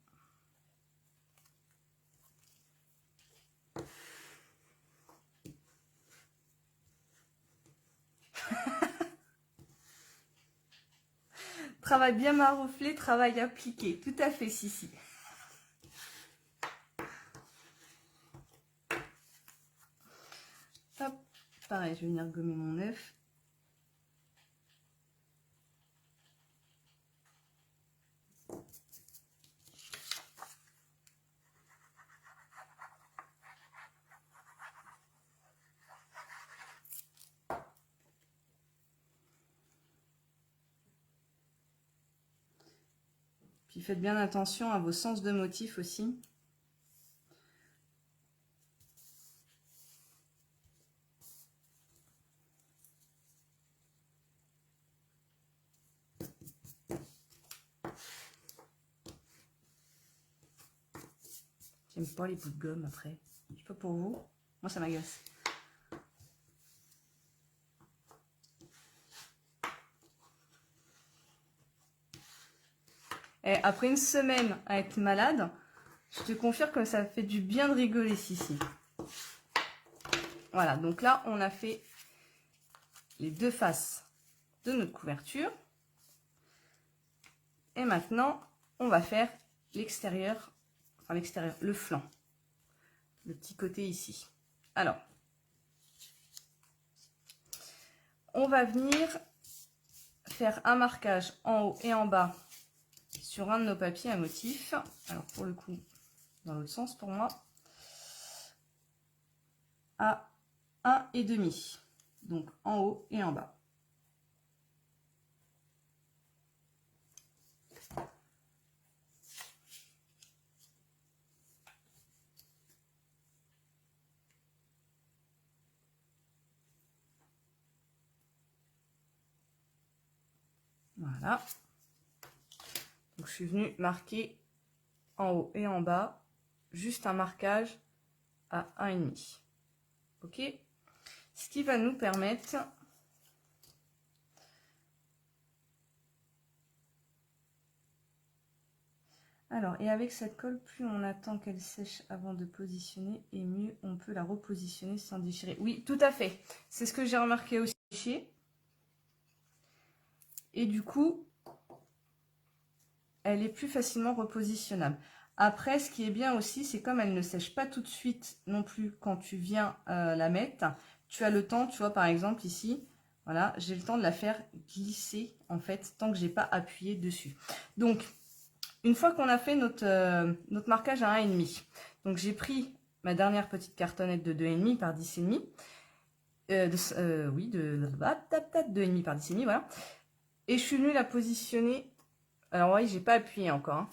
Travail bien marouflé, travail appliqué. Tout à fait, Sissi. Hop, pareil, je vais venir gommer mon œuf. Puis faites bien attention à vos sens de motif aussi. J'aime pas les bouts de gomme après. Je sais pas pour vous. Moi, ça m'agace. Et après une semaine à être malade, je te confirme que ça fait du bien de rigoler, Sissi. Voilà, donc là, on a fait les deux faces de notre couverture. Et maintenant, on va faire l'extérieur, enfin l'extérieur, le flanc, le petit côté ici. Alors, on va venir faire un marquage en haut et en bas sur un de nos papiers à motif. Alors pour le coup, dans l'autre sens pour moi, à 1,5. Donc en haut et en bas. Voilà. Donc je suis venue marquer en haut et en bas, juste un marquage à 1,5. Ok? Ce qui va nous permettre alors, et avec cette colle, plus on attend qu'elle sèche avant de positionner, et mieux on peut la repositionner sans déchirer. Oui, tout à fait. C'est ce que j'ai remarqué aussi. Et du coup, elle est plus facilement repositionnable. Après, ce qui est bien aussi, c'est comme elle ne sèche pas tout de suite non plus quand tu viens la mettre, tu as le temps, tu vois, par exemple ici, voilà, j'ai le temps de la faire glisser, en fait, tant que j'ai pas appuyé dessus. Donc, une fois qu'on a fait notre marquage à 1,5, donc j'ai pris ma dernière petite cartonnette de 2,5 par 10,5, oui, de 2,5 par 10,5, voilà, et je suis venue la positionner. Alors oui, j'ai pas appuyé encore. Hein.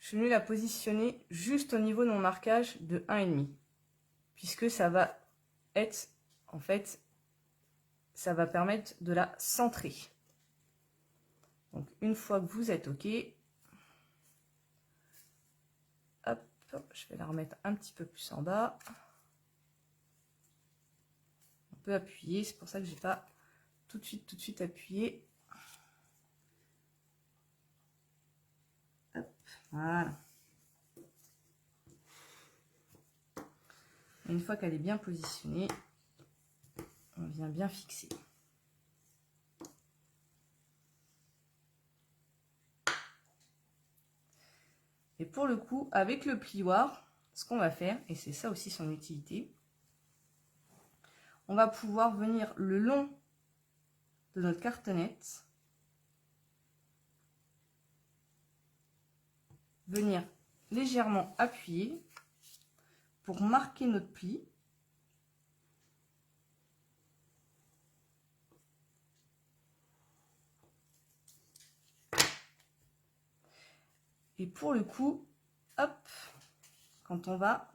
Je suis venue la positionner juste au niveau de mon marquage de 1,5. Puisque ça va être, en fait, ça va permettre de la centrer. Donc une fois que vous êtes OK, hop, je vais la remettre un petit peu plus en bas. On peut appuyer, c'est pour ça que j'ai pas tout de suite appuyé. Hop, voilà. Une fois qu'elle est bien positionnée, on vient bien fixer. Et pour le coup, avec le plioir, ce qu'on va faire, et c'est ça aussi son utilité, on va pouvoir venir le long de notre cartonnette, venir légèrement appuyer pour marquer notre pli. Et pour le coup, hop, quand on va,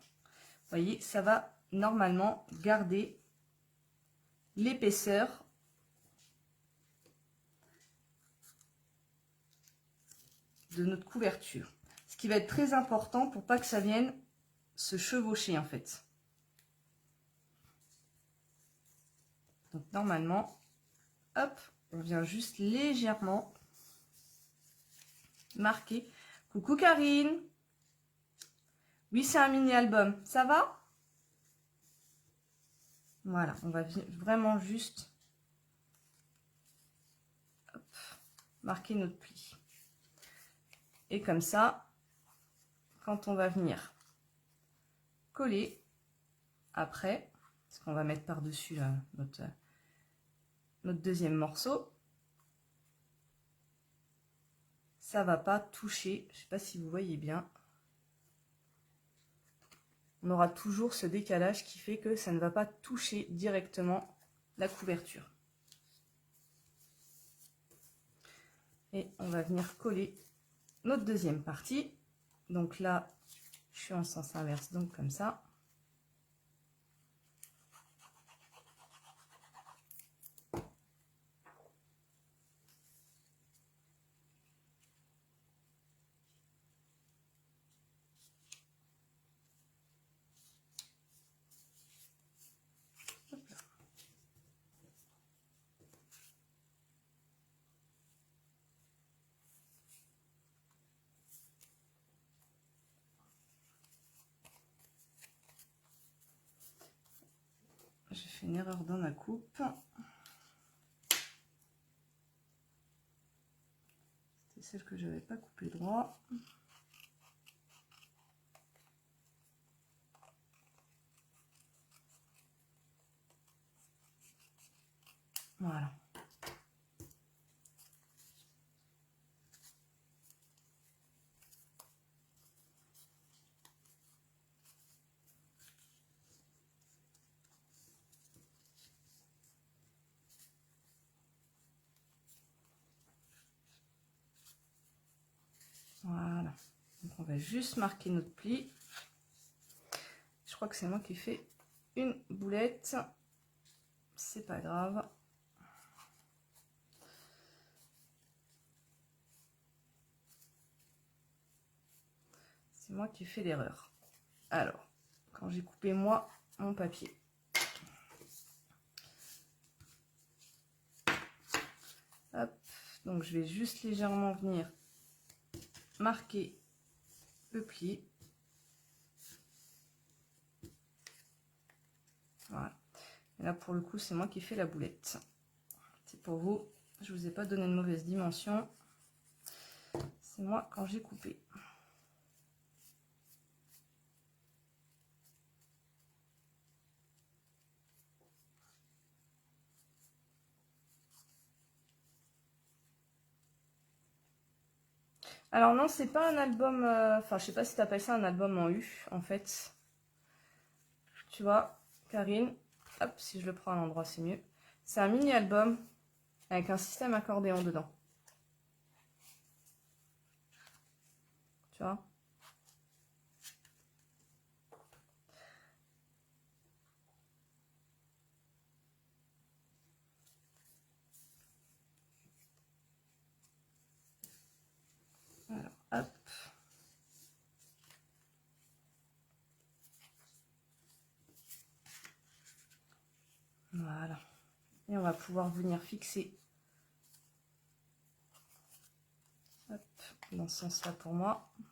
vous voyez, ça va normalement garder l'épaisseur de notre couverture. Ce qui va être très important pour pas que ça vienne se chevaucher en fait. Donc normalement, hop, on vient juste légèrement marquer. Coucou Karine. Oui, c'est un mini-album. Ça va? Voilà, on va vraiment juste hop, marquer notre pli. Et comme ça, quand on va venir coller après, parce qu'on va mettre par-dessus notre deuxième morceau, ça va pas toucher. Je sais pas si vous voyez bien. On aura toujours ce décalage qui fait que ça ne va pas toucher directement la couverture. Et on va venir coller notre deuxième partie. Donc là, je suis en sens inverse, donc comme ça. J'ai fait une erreur dans ma coupe. C'est celle que je n'avais pas coupée droit. Voilà. Voilà. Donc on va juste marquer notre pli. Je crois que c'est moi qui fais une boulette. C'est pas grave. C'est moi qui fais l'erreur. Alors, quand j'ai coupé moi mon papier. Hop, donc je vais juste légèrement venir marquer le pli. Voilà. Et là pour le coup c'est moi qui fais la boulette. C'est pour vous, je vous ai pas donné de mauvaise dimension. C'est moi quand j'ai coupé. Alors non, c'est pas un album, enfin je sais pas si tu appelles ça un album en U en fait. Tu vois, Karine, hop, si je le prends à l'endroit c'est mieux. C'est un mini album avec un système accordéon dedans. Tu vois? Alors, hop. Voilà. Et on va pouvoir venir fixer. Hop, dans ce sens-là pour moi. Vous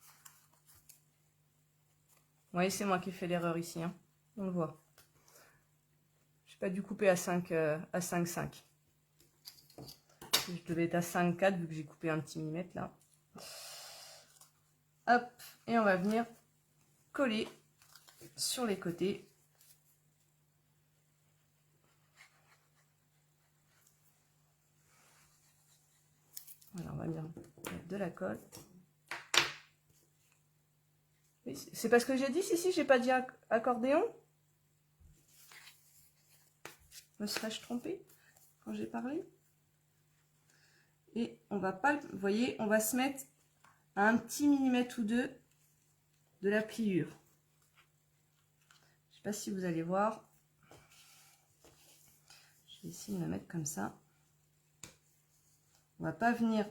voyez, c'est moi qui ai fait l'erreur ici. Hein. On le voit. J'ai pas dû couper à 5, à 5,5. Je devais être à 5,4 vu que j'ai coupé un petit millimètre là. Hop, et on va venir coller sur les côtés. Voilà, on va bien mettre de la colle. Oui, c'est parce que j'ai dit, si, j'ai pas dit accordéon. Me serais-je trompée quand j'ai parlé? Et on va pas, vous voyez, on va se mettre à un petit millimètre ou deux de la pliure. Je sais pas si vous allez voir. Je vais essayer de me mettre comme ça. On va pas venir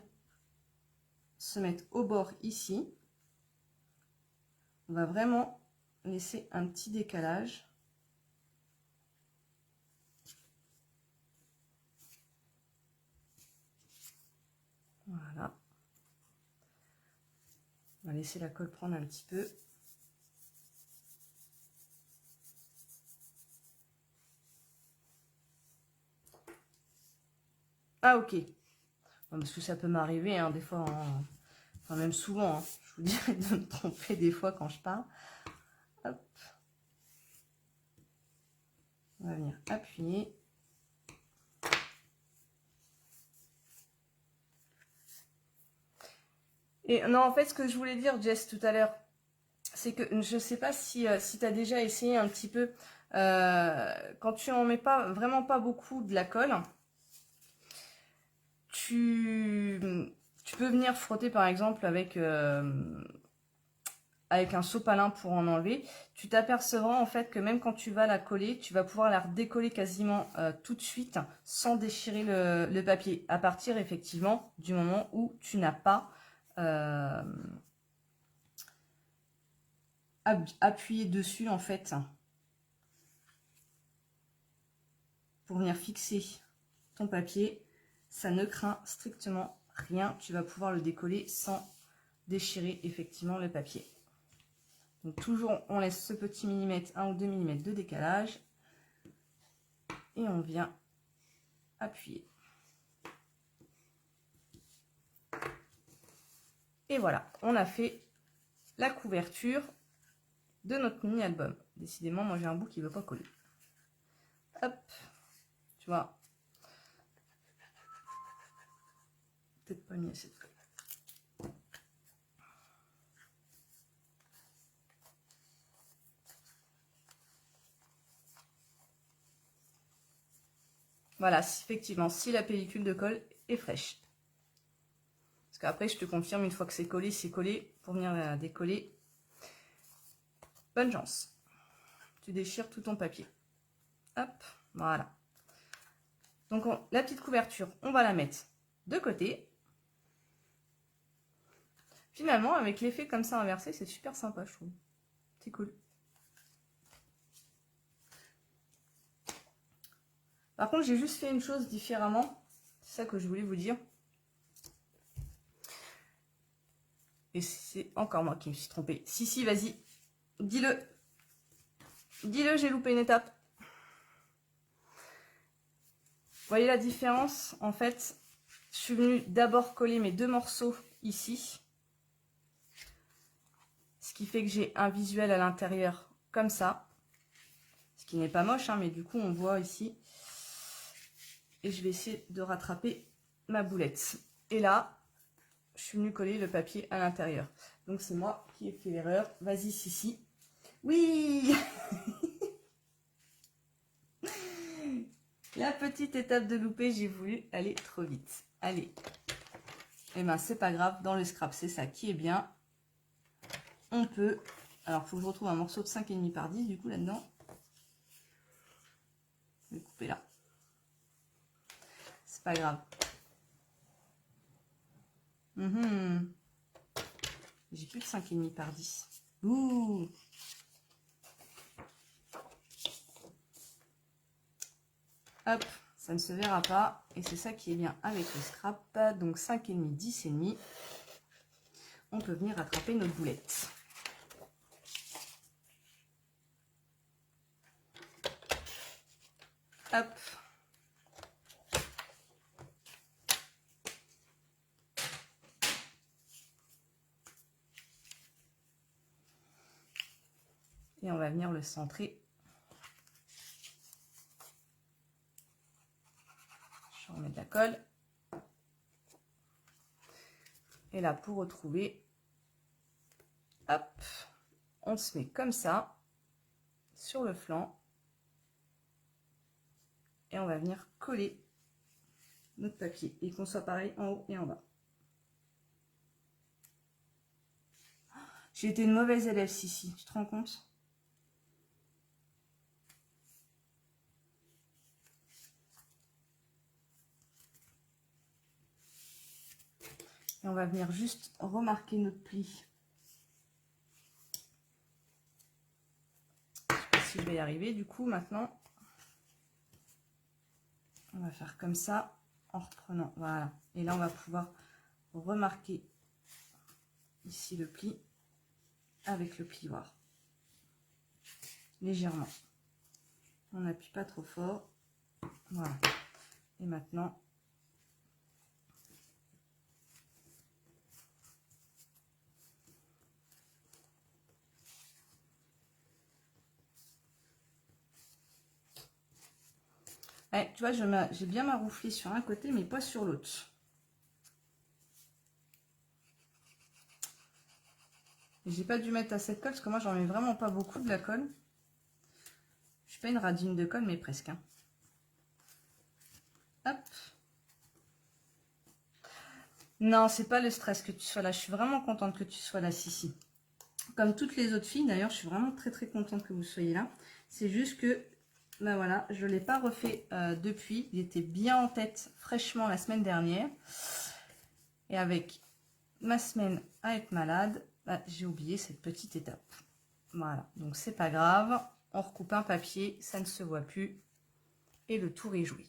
se mettre au bord ici. On va vraiment laisser un petit décalage. Voilà. On va laisser la colle prendre un petit peu. Ah ok. Parce que ça peut m'arriver hein, des fois, enfin même souvent, hein, je vous dirais de me tromper des fois quand je parle. Hop. On va venir appuyer. Et non, en fait, ce que je voulais dire, Jess, tout à l'heure, c'est que je ne sais pas si, si tu as déjà essayé un petit peu, quand tu en mets pas, vraiment pas beaucoup de la colle, tu peux venir frotter par exemple avec, avec un sopalin pour en enlever. Tu t'apercevras en fait que même quand tu vas la coller, tu vas pouvoir la redécoller quasiment tout de suite sans déchirer le papier. À partir effectivement du moment où tu n'as pas appuyé dessus en fait pour venir fixer ton papier. Ça ne craint strictement rien. Tu vas pouvoir le décoller sans déchirer effectivement le papier. Donc toujours on laisse ce petit millimètre, 1 ou 2 mm de décalage et on vient appuyer. Et voilà, on a fait la couverture de notre mini-album. Décidément, moi j'ai un bout qui ne veut pas coller. Hop, tu vois. Peut-être pas mis assez de colle. Voilà, effectivement, si la pellicule de colle est fraîche. Parce qu'après, je te confirme, une fois que c'est collé, pour venir la décoller. Bonne chance. Tu déchires tout ton papier. Hop, voilà. Donc, la petite couverture, on va la mettre de côté. Finalement, avec l'effet comme ça inversé, c'est super sympa, je trouve. C'est cool. Par contre, j'ai juste fait une chose différemment. C'est ça que je voulais vous dire. Et c'est encore moi qui me suis trompée. Si, vas-y. Dis-le. Dis-le, j'ai loupé une étape. Vous voyez la différence? En fait, je suis venue d'abord coller mes deux morceaux ici. Ce qui fait que j'ai un visuel à l'intérieur comme ça. Ce qui n'est pas moche, hein, mais du coup, on voit ici. Et je vais essayer de rattraper ma boulette. Et là, je suis venue coller le papier à l'intérieur. Donc, c'est moi qui ai fait l'erreur. Vas-y, si. Oui. La petite étape de loupé, j'ai voulu aller trop vite. Allez. Eh ben, c'est pas grave. Dans le scrap, c'est ça qui est bien. On peut... Alors, il faut que je retrouve un morceau de 5,5 par 10, du coup, là-dedans. Je vais couper là. C'est pas grave. J'ai plus de 5,5 par 10. Ouh. Hop, ça ne se verra pas. Et c'est ça qui est bien avec le scrap. Donc 5,5, 10,5. On peut venir rattraper notre boulette. Hop. Et on va venir le centrer. Je remets de la colle. Et là, pour retrouver, hop, on se met comme ça, sur le flanc. Et on va venir coller notre papier. Et qu'on soit pareil en haut et en bas. J'ai été une mauvaise élève, si, tu te rends compte? Et on va venir juste remarquer notre pli. Je sais pas si je vais y arriver. Du coup, maintenant, on va faire comme ça en reprenant. Voilà. Et là, on va pouvoir remarquer ici le pli avec le plioir. Légèrement. On n'appuie pas trop fort. Voilà. Et maintenant, ouais, tu vois, j'ai bien marouflé sur un côté, mais pas sur l'autre. J'ai pas dû mettre assez de colle, parce que moi, j'en mets vraiment pas beaucoup de la colle. Je suis pas une radine de colle, mais presque. Hein. Hop. Non, c'est pas le stress que tu sois là. Je suis vraiment contente que tu sois là, Sissi. Comme toutes les autres filles, d'ailleurs, je suis vraiment très très contente que vous soyez là. C'est juste que, ben voilà, je ne l'ai pas refait depuis. Il était bien en tête fraîchement la semaine dernière. Et avec ma semaine à être malade, bah, j'ai oublié cette petite étape. Voilà, donc c'est pas grave. On recoupe un papier, ça ne se voit plus. Et le tour est joué.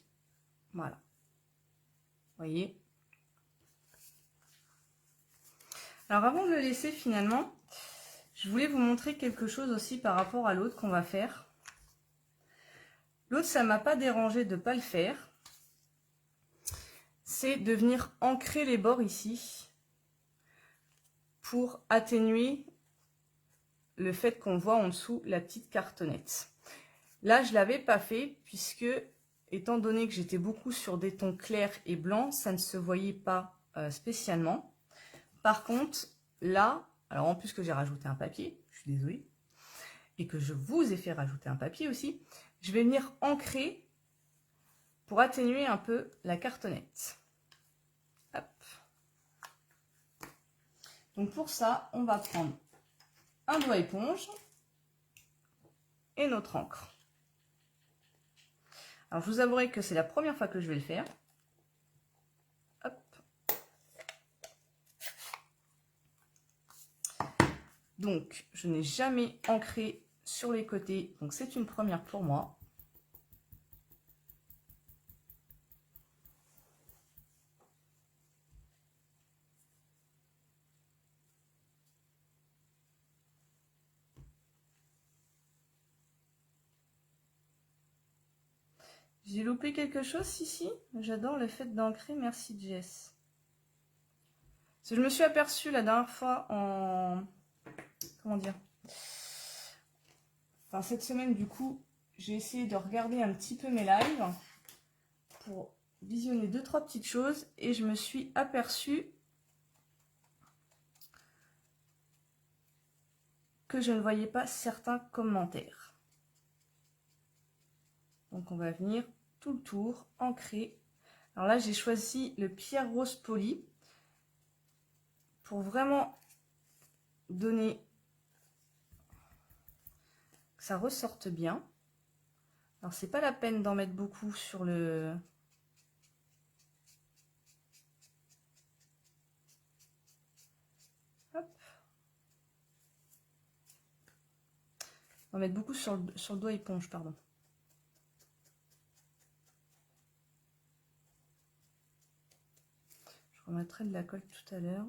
Voilà. Vous voyez? Alors avant de le laisser finalement, je voulais vous montrer quelque chose aussi par rapport à l'autre qu'on va faire. L'autre, ça ne m'a pas dérangé de ne pas le faire. C'est de venir ancrer les bords ici. pour atténuer le fait qu'on voit en dessous la petite cartonnette. Là, je ne l'avais pas fait puisque, étant donné que j'étais beaucoup sur des tons clairs et blancs, ça ne se voyait pas spécialement. Par contre, là, alors en plus que j'ai rajouté un papier, je suis désolée, et que je vous ai fait rajouter un papier aussi, je vais venir ancrer pour atténuer un peu la cartonnette. Hop. Donc pour ça, on va prendre un doigt éponge et notre encre. Alors je vous avouerai que c'est la première fois que je vais le faire. Hop. Donc je n'ai jamais ancré sur les côtés, donc c'est une première pour moi. J'ai loupé quelque chose ici. J'adore le fait d'ancrer, merci Jess. Parce que je me suis aperçue la dernière fois en... Comment dire? Enfin, cette semaine, du coup, j'ai essayé de regarder un petit peu mes lives pour visionner 2-3 petites choses et je me suis aperçue que je ne voyais pas certains commentaires. Donc, on va venir tout le tour, ancrer. Alors là, j'ai choisi le Pierre Rose Poli pour vraiment donner que ça ressorte bien. Alors, c'est pas la peine d'en mettre beaucoup sur le... Hop. D'en mettre beaucoup sur le doigt éponge, pardon. Je remettrai de la colle tout à l'heure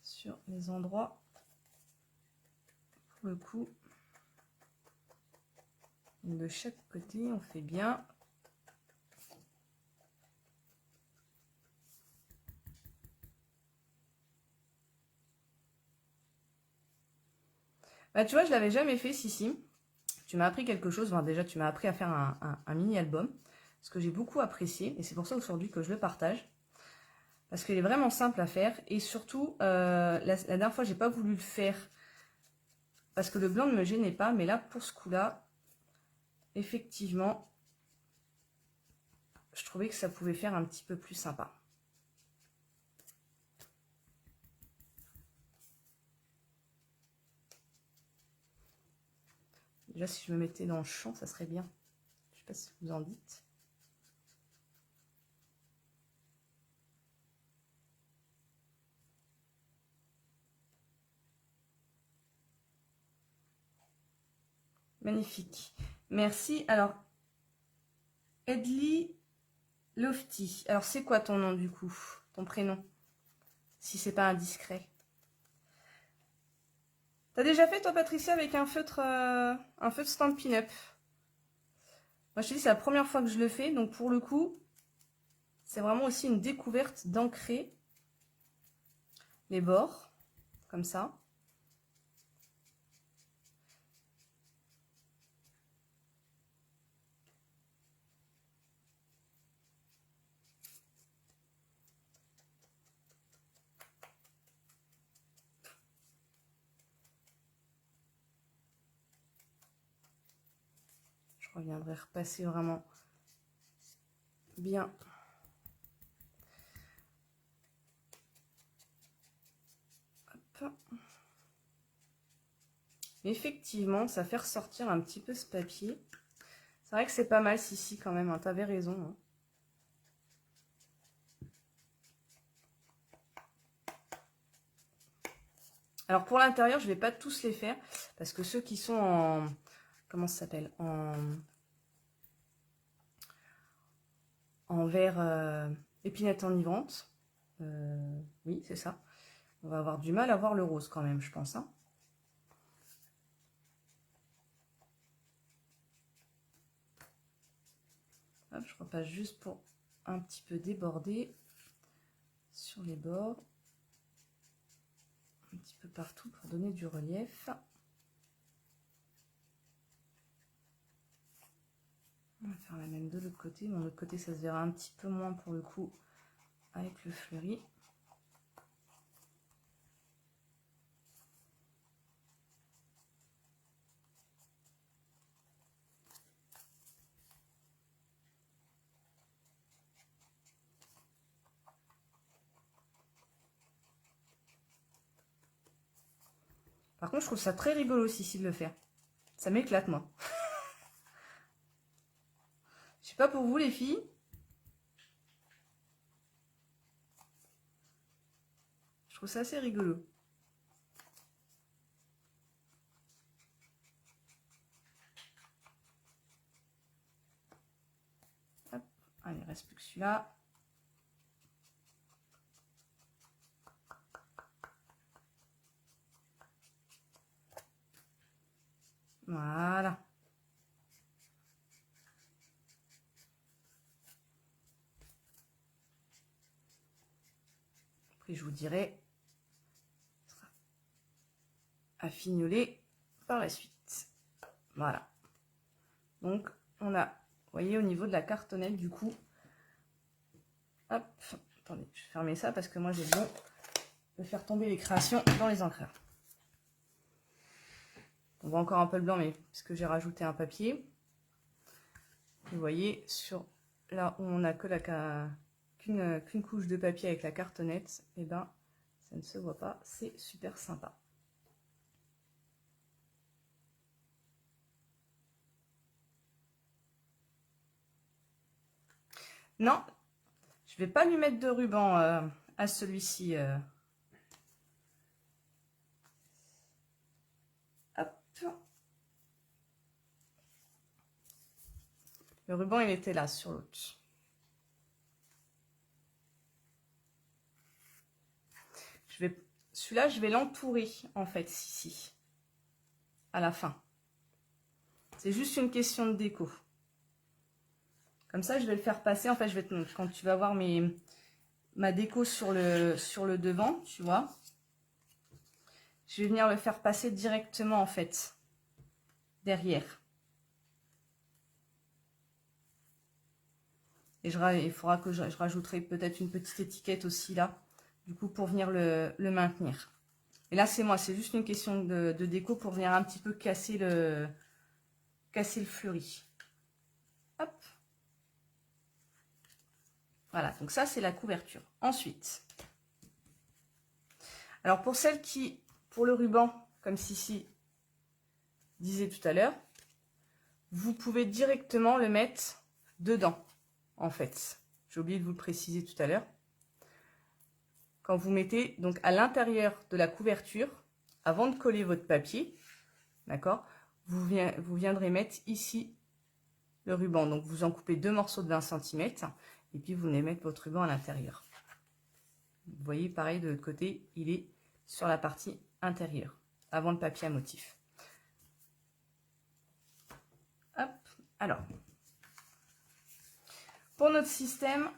sur les endroits. Pour le coup, de chaque côté, on fait bien. Bah, tu vois, je l'avais jamais fait, Sissi. Tu m'as appris quelque chose. Enfin, déjà, tu m'as appris à faire un mini-album. Ce que j'ai beaucoup apprécié. Et c'est pour ça aujourd'hui que je le partage. Parce qu'il est vraiment simple à faire. Et surtout, la dernière fois, j'ai pas voulu le faire. Parce que le blanc ne me gênait pas. Mais là, pour ce coup-là, effectivement, je trouvais que ça pouvait faire un petit peu plus sympa. Déjà, si je me mettais dans le champ, ça serait bien. Je sais pas si vous en dites. Magnifique. Merci. Alors, Edli Lofty. Alors, c'est quoi ton nom du coup? Ton prénom? Si c'est pas indiscret. T'as déjà fait toi, Patricia, avec un feutre Stampin' Up? Moi, je te dis, c'est la première fois que je le fais. Donc, pour le coup, c'est vraiment aussi une découverte d'ancrer les bords. Comme ça. Je reviendrai repasser vraiment bien. Hop. Effectivement, ça fait ressortir un petit peu ce papier. C'est vrai que c'est pas mal, Sissi, quand même. Hein, t'avais raison. Hein. Alors, pour l'intérieur, je vais pas tous les faire. Parce que ceux qui sont en... Comment ça s'appelle? En verre épinette enivrante. Oui, c'est ça. On va avoir du mal à voir le rose quand même, je pense. Hein. Hop, je repasse juste pour un petit peu déborder. sur les bords, un petit peu partout pour donner du relief. On va faire la même de l'autre côté. De l'autre côté, ça se verra un petit peu moins pour le coup avec le fleuri. Par contre, je trouve ça très rigolo aussi de le faire. Ça m'éclate, moi. Je sais pas pour vous, les filles. Je trouve ça assez rigolo. Hop. Allez, il reste plus que celui-là. Voilà. Après, je vous dirai à fignoler par la suite. Voilà. Donc, on a, vous voyez, au niveau de la cartonnette, du coup, hop, attendez, je vais fermer ça parce que moi, j'ai besoin de faire tomber les créations dans les encreurs. On voit encore un peu le blanc, mais parce que j'ai rajouté un papier. Vous voyez, sur là où on n'a que qu'une couche de papier avec la cartonnette, et eh ben, ça ne se voit pas. C'est super sympa. Non, je vais pas lui mettre de ruban à celui-ci. Hop. Le ruban, il était là sur l'autre. Celui-là, je vais l'entourer en fait ici, à la fin. C'est juste une question de déco. Comme ça, je vais le faire passer. En fait, quand tu vas voir ma déco sur le devant, tu vois, je vais venir le faire passer directement en fait derrière. Et il faudra que je rajouterai peut-être une petite étiquette aussi là, du coup, pour venir le maintenir. Et là, c'est moi, c'est juste une question de déco pour venir un petit peu casser le fleuri. Hop. Voilà, donc ça, c'est la couverture. Ensuite, alors pour celles qui, pour le ruban, comme Sissi disait tout à l'heure, vous pouvez directement le mettre dedans, en fait. J'ai oublié de vous le préciser tout à l'heure. Quand vous mettez donc à l'intérieur de la couverture, avant de coller votre papier, d'accord, vous viendrez mettre ici le ruban. Donc vous en coupez 2 morceaux de 20 cm et puis vous venez mettre votre ruban à l'intérieur. Vous voyez, pareil, de l'autre côté, il est sur la partie intérieure, avant le papier à motif. Hop, alors, pour notre système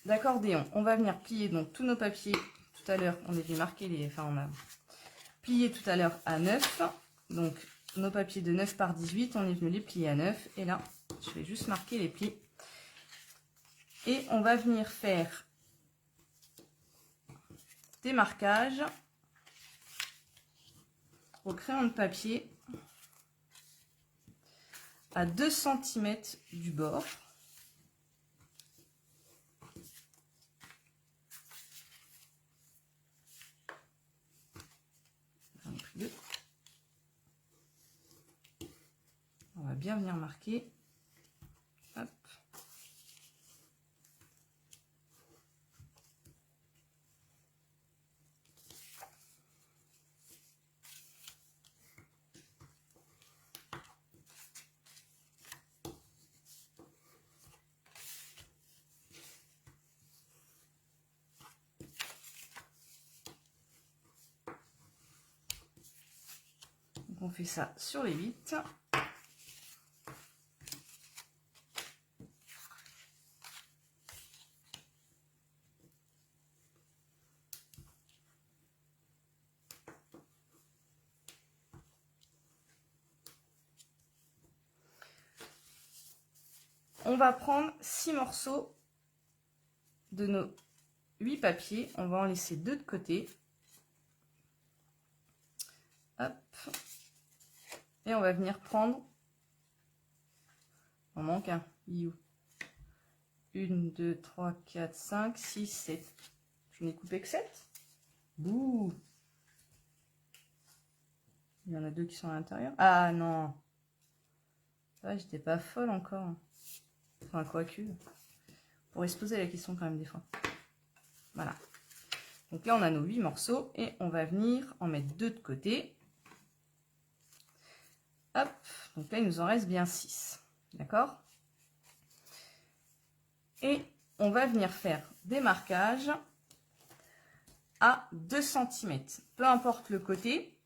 d'accordéon, on va venir plier donc tous nos papiers. Tout à l'heure, on avait marqué on a plié tout à l'heure à 9. Donc, nos papiers de 9 par 18, on est venu les plier à 9. Et là, je vais juste marquer les plis. Et on va venir faire des marquages au crayon de papier à 2 cm du bord. On va bien venir marquer. Hop. Donc on fait ça sur les 8. on va prendre 6 morceaux de nos 8 papiers. On va en laisser 2 de côté. Hop. Et on va venir prendre... On manque un. 1, 2, 3, 4, 5, 6, 7. Je n'ai coupé que 7. Bouh! Il y en a 2 qui sont à l'intérieur. Ah non! Ouais, j'étais pas folle encore. Enfin, quoique. On pourrait se poser la question quand même des fois. Voilà. Donc là, on a nos 8 morceaux et on va venir en mettre 2 de côté. Hop. Donc là, il nous en reste bien 6. D'accord? Et on va venir faire des marquages à 2 cm. Peu importe le côté.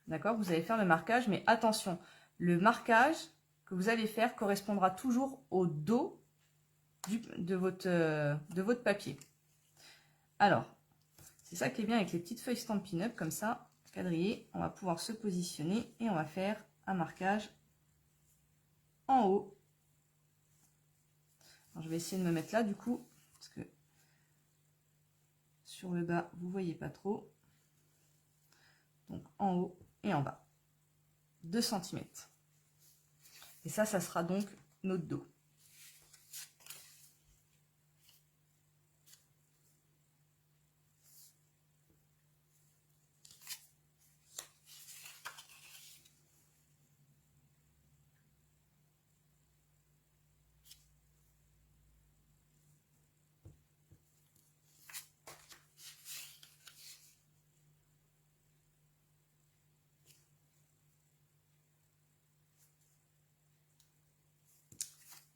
D'accord? Vous allez faire le marquage, mais attention, le marquage que vous allez faire correspondra toujours au dos de votre papier. Alors, c'est ça qui est bien avec les petites feuilles Stampin' Up, comme ça, quadrillées, on va pouvoir se positionner et on va faire un marquage en haut. Alors, je vais essayer de me mettre là du coup, parce que sur le bas, vous voyez pas trop. Donc en haut et en bas, 2 cm. Et ça sera donc notre dos.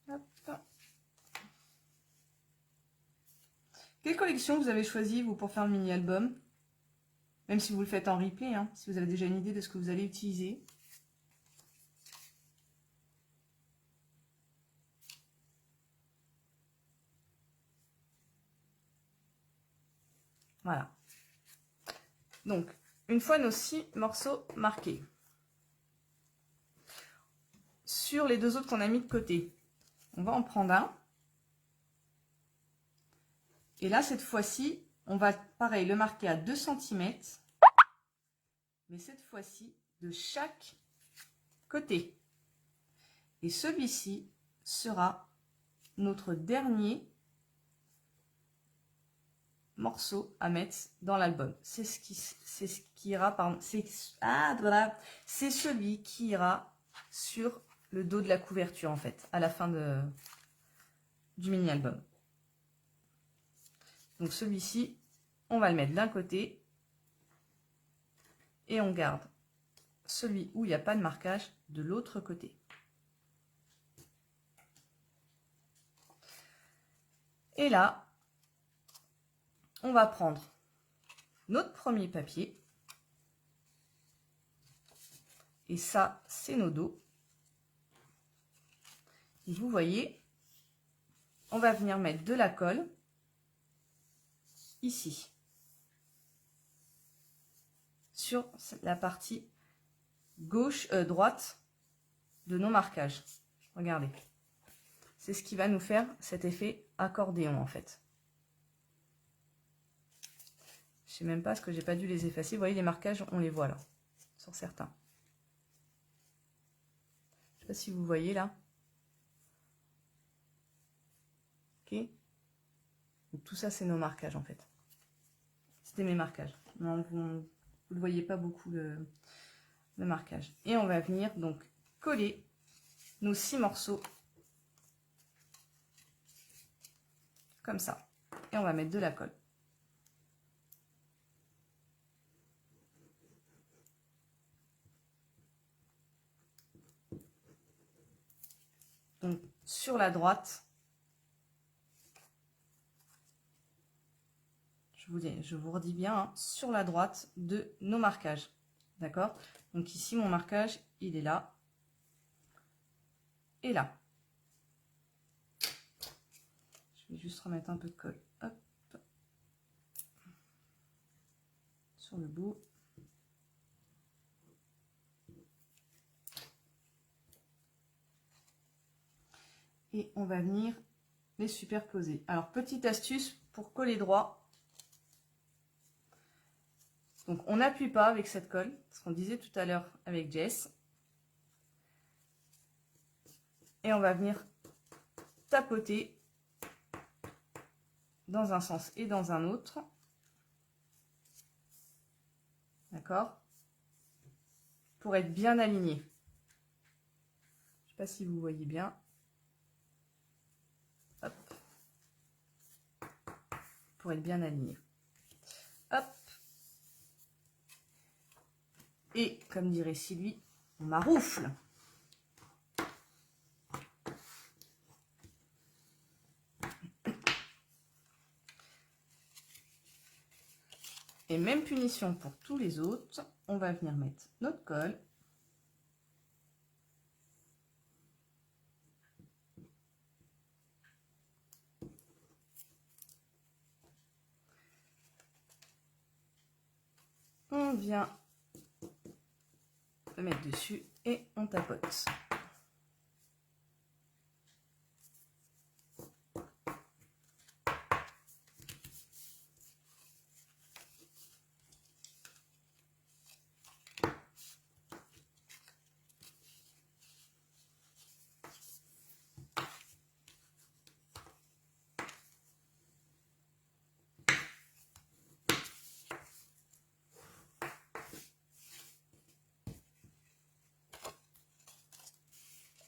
Hop. Quelle collection vous avez choisi vous pour faire le mini-album? Même si vous le faites en replay, hein, si vous avez déjà une idée de ce que vous allez utiliser. Voilà. Donc, une fois nos 6 morceaux marqués, sur les 2 autres qu'on a mis de côté, on va en prendre un. Et là, cette fois-ci, on va, pareil, le marquer à 2 cm. Mais cette fois-ci, de chaque côté. Et celui-ci sera notre dernier morceau à mettre dans l'album. C'est ce qui ira, pardon, c'est celui qui ira sur le dos de la couverture, en fait, à la fin du mini-album. Donc celui-ci, on va le mettre d'un côté et on garde celui où il n'y a pas de marquage de l'autre côté. Et là, on va prendre notre premier papier. Et ça, c'est nos dos. Et vous voyez, on va venir mettre de la colle ici, sur la partie gauche, droite de nos marquages. Regardez. C'est ce qui va nous faire cet effet accordéon, en fait. Je sais même pas parce que j'ai pas dû les effacer. Vous voyez, les marquages, on les voit là, sur certains. Je sais pas si vous voyez là. Ok. Donc, tout ça, c'est nos marquages, en fait. C'était mes marquages. Non, vous ne le voyez pas beaucoup, le marquage. Et on va venir donc coller nos 6 morceaux comme ça. Et on va mettre de la colle. Donc sur la droite, je vous redis bien, hein, sur la droite de nos marquages. D'accord? Donc ici, mon marquage, il est là. Et là. Je vais juste remettre un peu de colle. Hop. Sur le bout. et on va venir les superposer. Alors, petite astuce pour coller droit. Donc, on n'appuie pas avec cette colle, ce qu'on disait tout à l'heure avec Jess. Et on va venir tapoter dans un sens et dans un autre. D'accord? Pour être bien aligné. Je ne sais pas si vous voyez bien. Hop. Pour être bien aligné. Hop. Et comme dirait Sylvie, on maroufle. Et même punition pour tous les autres. On va venir mettre notre colle. On vient le mettre dessus et on tapote.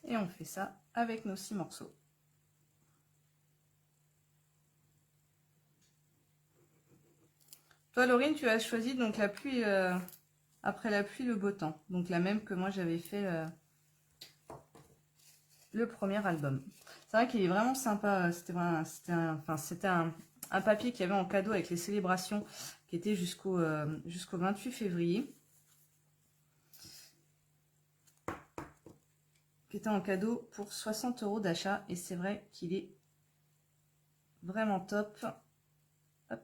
Et on fait ça avec nos 6 morceaux. Toi, Laurine, tu as choisi donc la pluie, après la pluie, le beau temps. Donc la même que moi, j'avais fait le premier album. C'est vrai qu'il est vraiment sympa. C'était un papier qu'il y avait en cadeau avec les célébrations qui était jusqu'au 28 février. Qui était en cadeau pour 60 € d'achat. Et c'est vrai qu'il est vraiment top. Hop.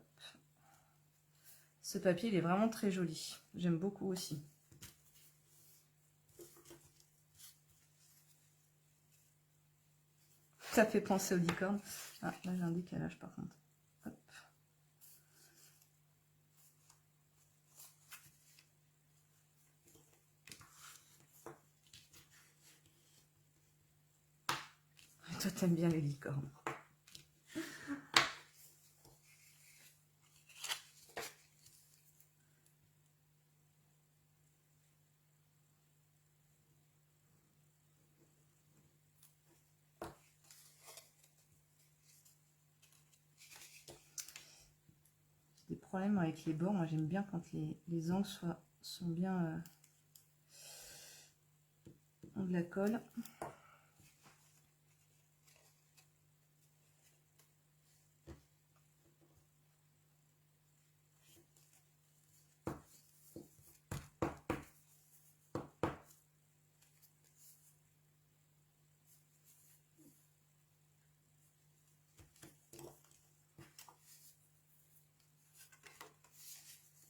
Ce papier, il est vraiment très joli. J'aime beaucoup aussi. Ça fait penser aux licornes. Ah, là j'ai un décalage par contre. Hop. Toi, t'aimes bien les licornes. Des problèmes avec les bords. Moi, j'aime bien quand les angles sont bien ont de la colle.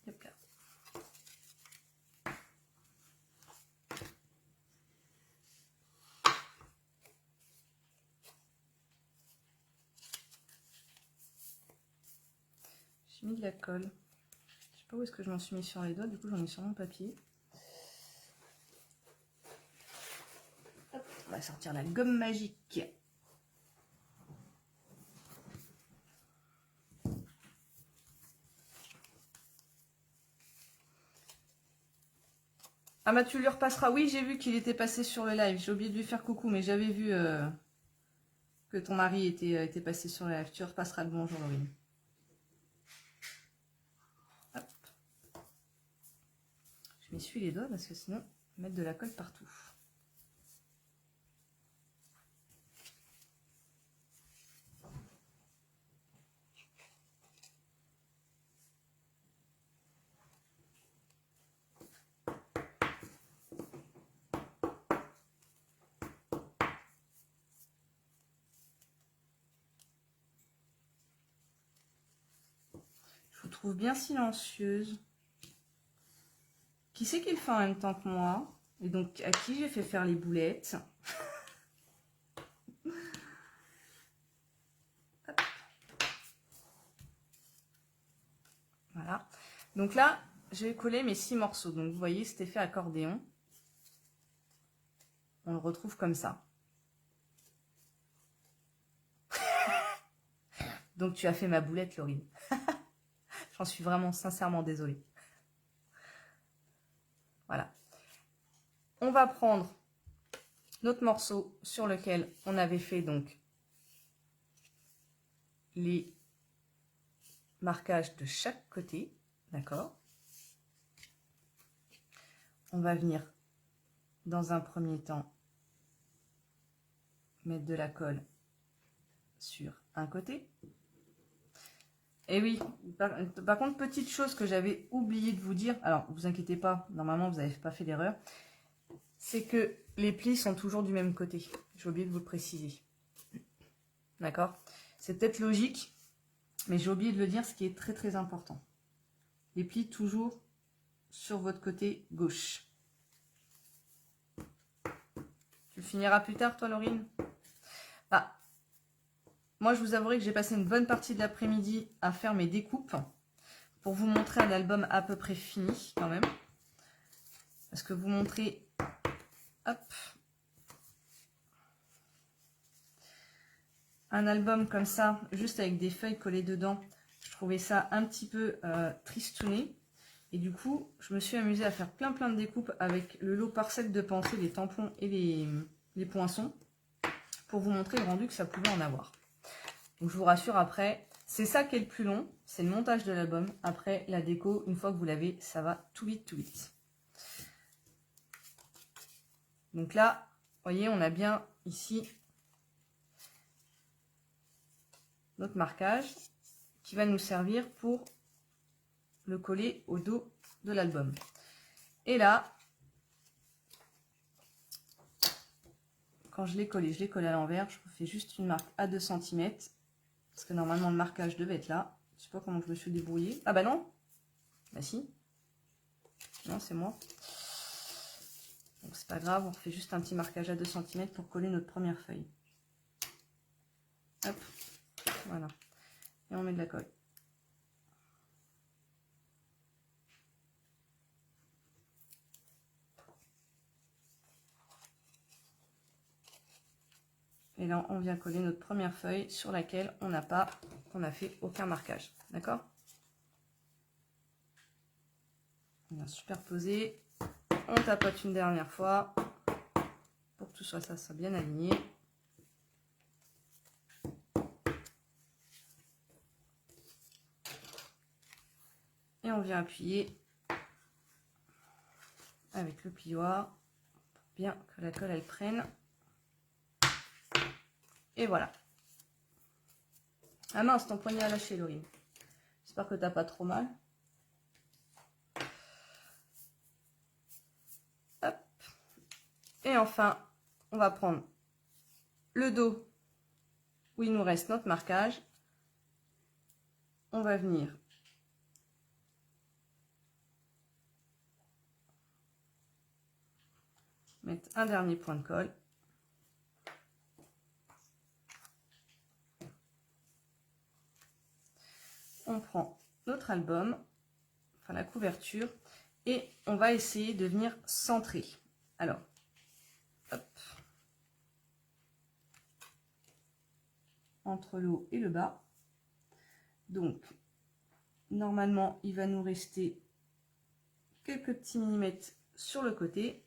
Hop là. J'ai mis de la colle. Je sais pas où est-ce que je m'en suis mis sur les doigts. Du coup, j'en ai sur mon papier. Hop, on va sortir la gomme magique. Ah bah tu lui repasseras. Oui, j'ai vu qu'il était passé sur le live. J'ai oublié de lui faire coucou, mais j'avais vu que ton mari était passé sur le live. Tu repasseras le bonjour, Laurine. Hop. Je m'essuie les doigts parce que sinon, mettre de la colle partout. Je vous trouve bien silencieuse. Qui c'est qui le fait en même temps que moi? Et donc, à qui j'ai fait faire les boulettes? Donc là, j'ai collé mes 6 morceaux. Donc vous voyez cet effet accordéon. On le retrouve comme ça. Donc tu as fait ma boulette, Laurine. J'en suis vraiment sincèrement désolée. Voilà. On va prendre notre morceau sur lequel on avait fait donc les marquages de chaque côté. D'accord? On va venir dans un premier temps mettre de la colle sur un côté. Et oui, par contre, petite chose que j'avais oublié de vous dire, alors vous inquiétez pas, normalement vous n'avez pas fait d'erreur, c'est que les plis sont toujours du même côté. J'ai oublié de vous le préciser. D'accord? C'est peut-être logique, mais j'ai oublié de le dire, ce qui est très très important. Les plis toujours sur votre côté gauche. Tu le finiras plus tard, toi, Laurine? Ah, moi, je vous avouerai que j'ai passé une bonne partie de l'après-midi à faire mes découpes pour vous montrer un album à peu près fini, quand même. Parce que vous montrer... Hop. Un album comme ça, juste avec des feuilles collées dedans, je trouvais ça un petit peu tristouné. Et du coup, je me suis amusée à faire plein de découpes avec le lot Parcelle de Pensée, les tampons et les poinçons, pour vous montrer le rendu que ça pouvait en avoir. Donc je vous rassure, après, c'est ça qui est le plus long, c'est le montage de l'album. Après, la déco, une fois que vous l'avez, ça va tout vite, tout vite. Donc là, vous voyez, on a bien ici notre marquage qui va nous servir pour le coller au dos de l'album. Et là, quand je l'ai collé à l'envers, je fais juste une marque à 2 cm. Parce que normalement, le marquage devait être là. Je sais pas comment je me suis débrouillée. Ah bah non. Bah si. Non, c'est moi. Donc c'est pas grave, on fait juste un petit marquage à 2 cm pour coller notre première feuille. Hop. Voilà. Et on met de la colle. Et là, on vient coller notre première feuille sur laquelle on n'a fait aucun marquage. D'accord? On vient superposer. On tapote une dernière fois pour que tout ça soit bien aligné. Et on vient appuyer avec le plioir pour bien que la colle elle prenne. Et voilà. Ah mince, ton poignet a lâché, Laurine. J'espère que t'as pas trop mal. Hop. Et enfin, on va prendre le dos où il nous reste notre marquage. On va venir mettre un dernier point de colle. On prend notre album, enfin la couverture, et on va essayer de venir centrer. Alors, hop, entre le haut et le bas. Donc, normalement, il va nous rester quelques petits millimètres sur le côté.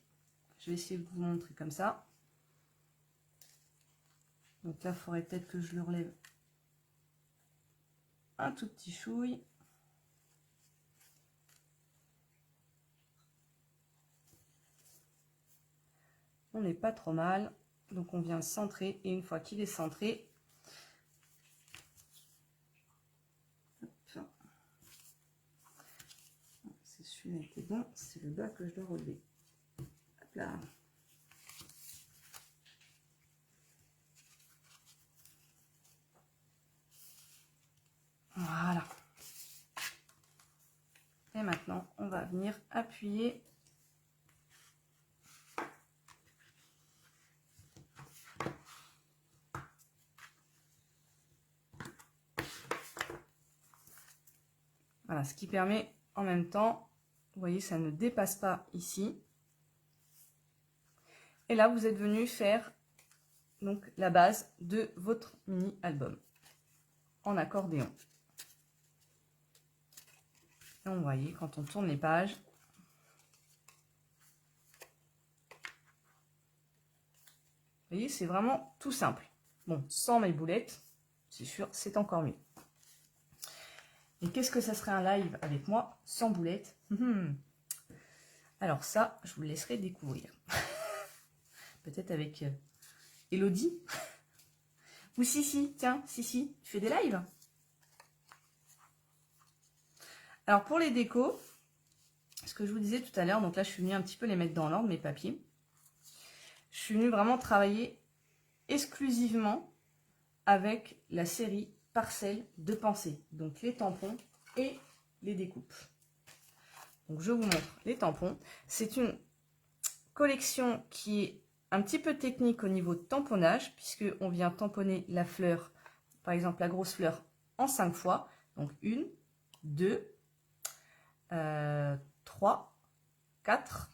Je vais essayer de vous montrer comme ça. Donc là, il faudrait peut-être que je le relève un tout petit chouille. On n'est pas trop mal. Donc on vient le centrer. Et une fois qu'il est centré, c'est celui-là qui est bon. C'est le bas que je dois relever. Hop là. Voilà. Et maintenant, on va venir appuyer voilà, ce qui permet en même temps, vous voyez, ça ne dépasse pas ici. Et là, vous êtes venu faire donc la base de votre mini album en accordéon. Et on voyait quand on tourne les pages, vous voyez, c'est vraiment tout simple. Bon, sans mes boulettes, c'est sûr, c'est encore mieux. Et qu'est-ce que ça serait un live avec moi sans boulettes? Alors ça, je vous le laisserai découvrir. Peut-être avec Elodie. Ou Sissi, tiens, Sissi, tu fais des lives? Alors pour les décos, ce que je vous disais tout à l'heure, donc là je suis venue un petit peu les mettre dans l'ordre, mes papiers. Je suis venue vraiment travailler exclusivement avec la série Parcelles de pensée. Donc les tampons et les découpes. Donc je vous montre les tampons. C'est une collection qui est un petit peu technique au niveau de tamponnage, puisqu'on vient tamponner la fleur, par exemple la grosse fleur, en 5 fois. Donc 1, 2, 3, 4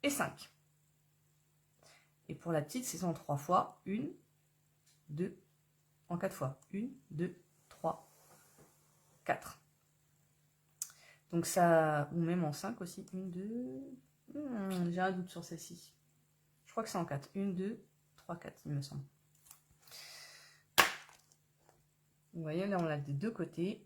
et 5. Et pour la petite, c'est en 3 fois. 1, 2, en 4 fois. 1, 2, 3, 4. Donc ça, ou même en 5 aussi. 1, 2, j'ai un doute sur celle-ci. Je crois que c'est en 4. 1, 2, 3, 4, il me semble. Vous voyez, là, on l'a des deux côtés.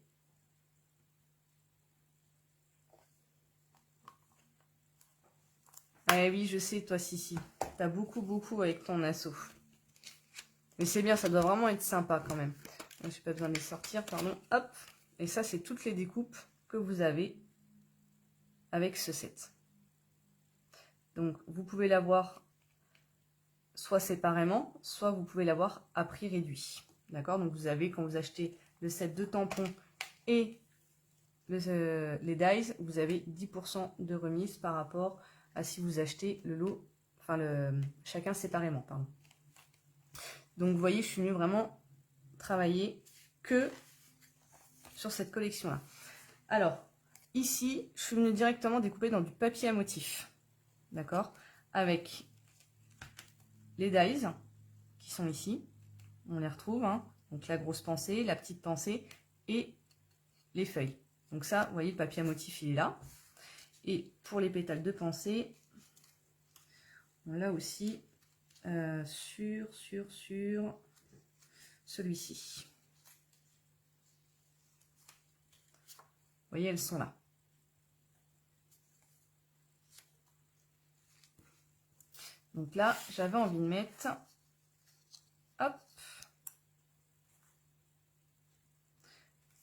Eh oui, je sais, toi, Sissi. T'as beaucoup avec ton assaut. Mais c'est bien, ça doit vraiment être sympa quand même. Je n'ai pas besoin de les sortir, pardon. Hop. Et ça, c'est toutes les découpes que vous avez avec ce set. Donc, vous pouvez l'avoir soit séparément, soit vous pouvez l'avoir à prix réduit. D'accord? Donc, vous avez, quand vous achetez le set de tampons et les dies, vous avez 10% de remise par rapport à si vous achetez le lot, enfin, chacun séparément, pardon. Donc, vous voyez, je suis venue vraiment travailler que sur cette collection-là. Alors, ici, je suis venue directement découper dans du papier à motif. D'accord? Avec les dies qui sont ici. On les retrouve. Hein. Donc, la grosse pensée, la petite pensée et les feuilles. Donc ça, vous voyez, le papier à motif, il est là. Et pour les pétales de pensée, on l'a aussi sur celui-ci. Vous voyez, elles sont là. Donc là, j'avais envie de mettre, hop,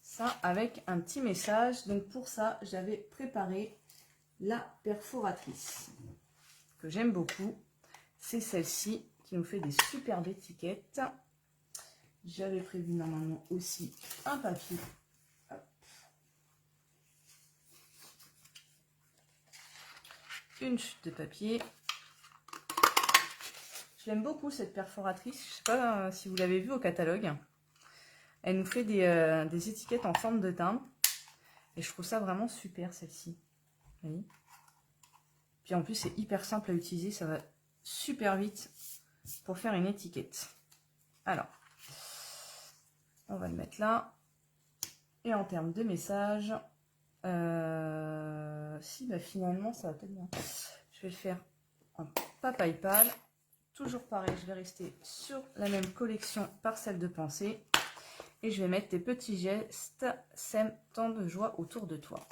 ça avec un petit message. Donc pour ça, j'avais préparé la perforatrice que j'aime beaucoup. C'est celle-ci qui nous fait des superbes étiquettes. J'avais prévu normalement aussi un papier. Hop. Une chute de papier. Je l'aime beaucoup cette perforatrice. Je ne sais pas si vous l'avez vu au catalogue. Elle nous fait des étiquettes en forme de timbre. Et je trouve ça vraiment super celle-ci. Vous voyez ? Puis en plus c'est hyper simple à utiliser. Ça va super vite pour faire une étiquette. Alors, on va le mettre là. Et en termes de message, si bah, finalement ça va peut-être bien. Je vais le faire en PayPal. Toujours pareil, je vais rester sur la même collection Parcelles de pensée. Et je vais mettre des petits gestes, sème tant de joie autour de toi.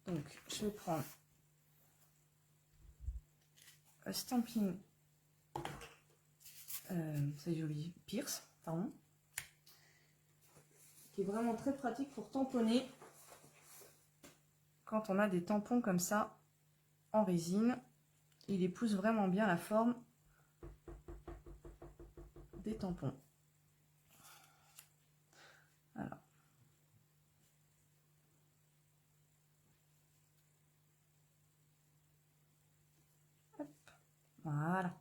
Donc, je vais prendre un Stampin' c'est joli, Pierce, pardon, qui est vraiment très pratique pour tamponner quand on a des tampons comme ça en résine. Il épouse vraiment bien la forme des tampons. Alors. Hop. Voilà.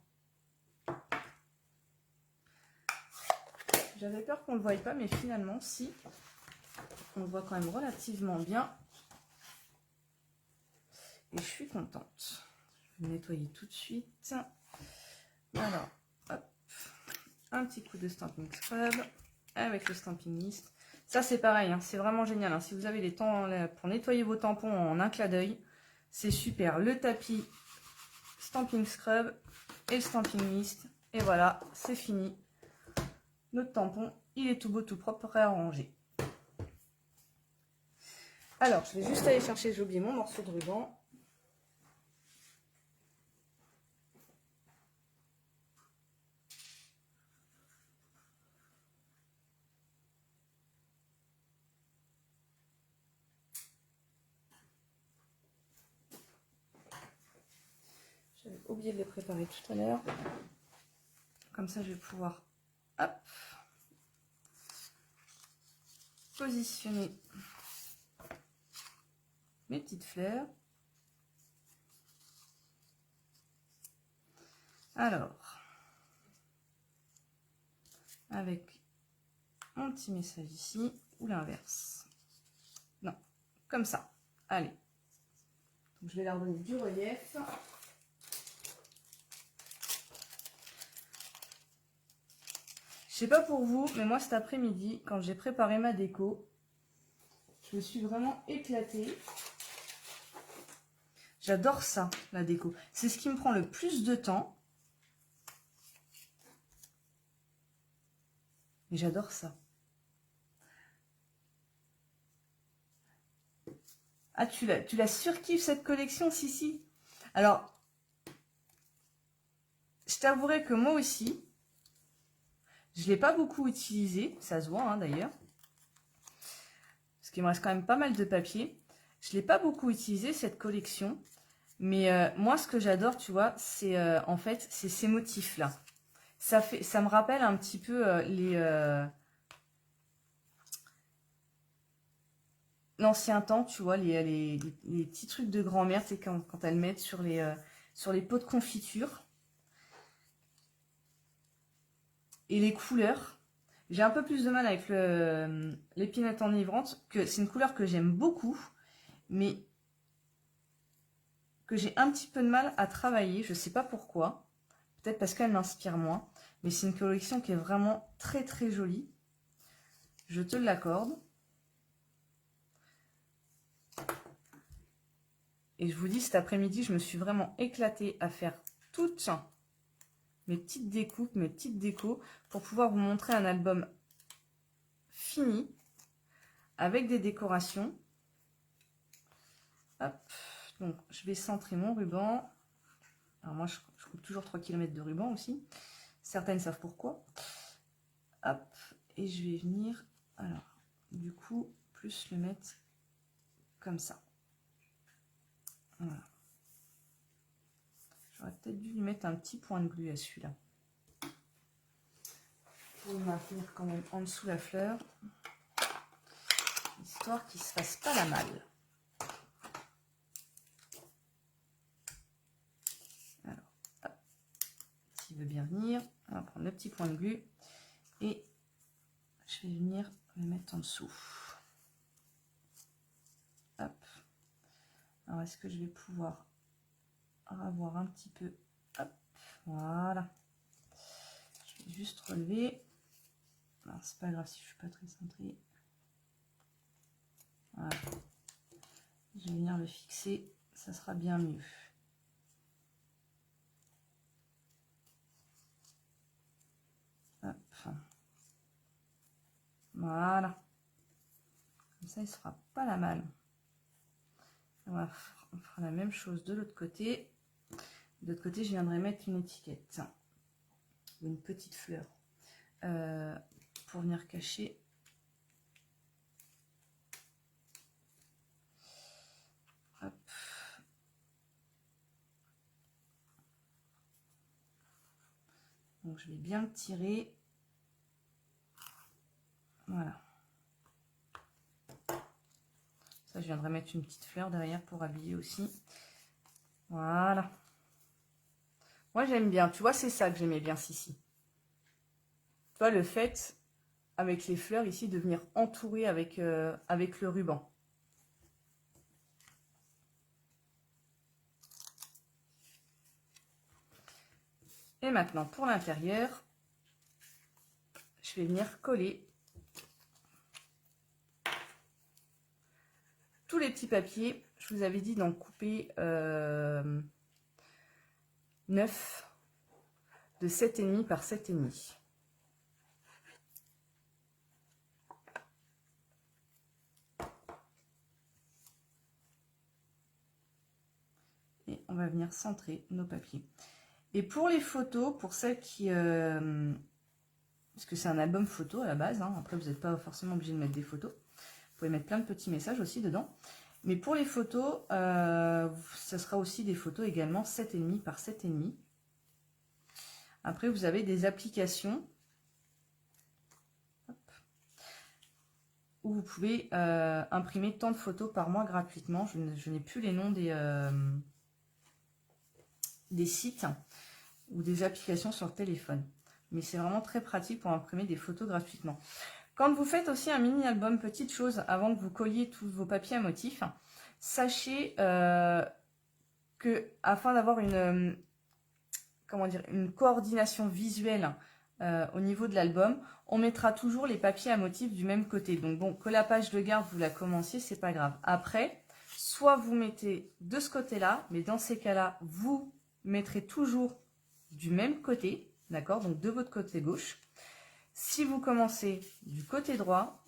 J'avais peur qu'on ne le voie pas, mais finalement, si. On le voit quand même relativement bien. Et je suis contente. Je vais nettoyer tout de suite. Alors, hop. Un petit coup de Stamping Scrub avec le Stamping Mist. Ça, c'est pareil, hein, c'est vraiment génial. Hein. Si vous avez des temps pour nettoyer vos tampons en un clin d'œil, c'est super. Le tapis, Stamping Scrub et le Stamping Mist. Et voilà, c'est fini. Notre tampon, il est tout beau, tout propre, prêt à ranger. Alors, je vais juste aller chercher, j'ai oublié mon morceau de ruban. J'avais oublié de les préparer tout à l'heure. Comme ça, je vais pouvoir, hop, positionner mes petites fleurs. Alors, avec mon petit message ici, ou l'inverse. Non, comme ça. Allez. Donc, je vais leur donner du relief. Je sais pas pour vous, mais moi cet après-midi, quand j'ai préparé ma déco, je me suis vraiment éclatée. J'adore ça, la déco. C'est ce qui me prend le plus de temps. Mais j'adore ça. Ah, tu la surkiffes cette collection, si. Alors, je t'avouerai que moi aussi, je ne l'ai pas beaucoup utilisé. Ça se voit, hein, d'ailleurs. Parce qu'il me reste quand même pas mal de papier. Je ne l'ai pas beaucoup utilisé, cette collection. Mais moi, ce que j'adore, tu vois, c'est en fait, c'est ces motifs-là. Ça me rappelle un petit peu l'ancien temps, tu vois, les petits trucs de grand-mère, c'est quand elles mettent sur les pots de confiture. Et les couleurs, j'ai un peu plus de mal avec l'épinette enivrante, que c'est une couleur que j'aime beaucoup, mais que j'ai un petit peu de mal à travailler, je sais pas pourquoi, peut-être parce qu'elle m'inspire moins, mais c'est une collection qui est vraiment très très jolie, je te l'accorde. Et je vous dis, cet après-midi, je me suis vraiment éclatée à faire toutes mes petites découpes, mes petites décos, pour pouvoir vous montrer un album fini, avec des décorations. Hop, donc je vais centrer mon ruban. Alors moi, je coupe toujours 3 km de ruban aussi. Certaines savent pourquoi. Hop, et je vais venir, alors, du coup, plus le mettre comme ça. Voilà. J'aurais peut-être dû lui mettre un petit point de glu à celui-là. Pour le maintenir quand même en dessous la fleur. Histoire qu'il ne se fasse pas la malle. Alors, hop. S'il veut bien venir, on va prendre le petit point de glu. Et je vais venir le mettre en dessous. Hop. Alors, est-ce que je vais pouvoir avoir un petit peu... Hop, voilà. Je vais juste relever. Alors, c'est pas grave si je suis pas très centrée. Voilà. Je vais venir le fixer, ça sera bien mieux. Hop. Voilà. Comme ça, il ne sera pas la malle. On fera la même chose de l'autre côté. De l'autre côté, je viendrai mettre une étiquette ou une petite fleur pour venir cacher. Hop. Donc, je vais bien le tirer. Voilà. Ça, je viendrai mettre une petite fleur derrière pour habiller aussi. Voilà. Moi, j'aime bien. Tu vois, c'est ça que j'aimais bien, Sissi. Tu vois, le fait avec les fleurs ici, de venir entourer avec, avec le ruban. Et maintenant, pour l'intérieur, je vais venir coller tous les petits papiers. Je vous avais dit d'en couper 9 de 7,5 par 7,5. Et on va venir centrer nos papiers. Et pour les photos, pour celles qui... parce que c'est un album photo à la base, hein, après vous n'êtes pas forcément obligé de mettre des photos. Vous pouvez mettre plein de petits messages aussi dedans. Mais pour les photos, ça sera aussi des photos également 7,5 par 7,5. Après, vous avez des applications où vous pouvez imprimer tant de photos par mois gratuitement. Je n'ai plus les noms des sites ou des applications sur le téléphone. Mais c'est vraiment très pratique pour imprimer des photos gratuitement. Quand vous faites aussi un mini-album, petite chose, avant que vous colliez tous vos papiers à motifs, sachez que afin d'avoir une, comment dire, une coordination visuelle au niveau de l'album, on mettra toujours les papiers à motifs du même côté. Donc bon, que la page de garde, vous la commenciez, c'est pas grave. Après, soit vous mettez de ce côté-là, mais dans ces cas-là, vous mettrez toujours du même côté, d'accord? Donc de votre côté gauche. Si vous commencez du côté droit,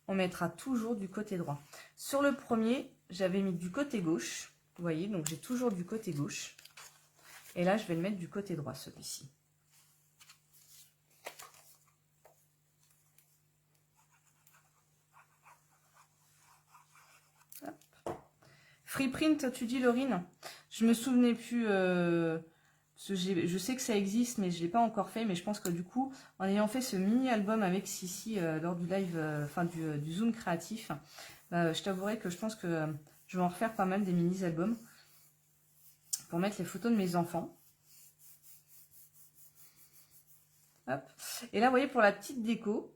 on mettra toujours du côté droit. Sur le premier, j'avais mis du côté gauche. Vous voyez, donc j'ai toujours du côté gauche. Et là, je vais le mettre du côté droit, celui-ci. Freeprint, tu dis, Laurine? Je me souvenais plus... je sais que ça existe, mais je ne l'ai pas encore fait. Mais je pense que du coup, en ayant fait ce mini-album avec Sissi lors du live, du Zoom créatif, je t'avouerai que je pense que je vais en refaire pas mal des mini-albums pour mettre les photos de mes enfants. Hop. Et là, vous voyez, pour la petite déco,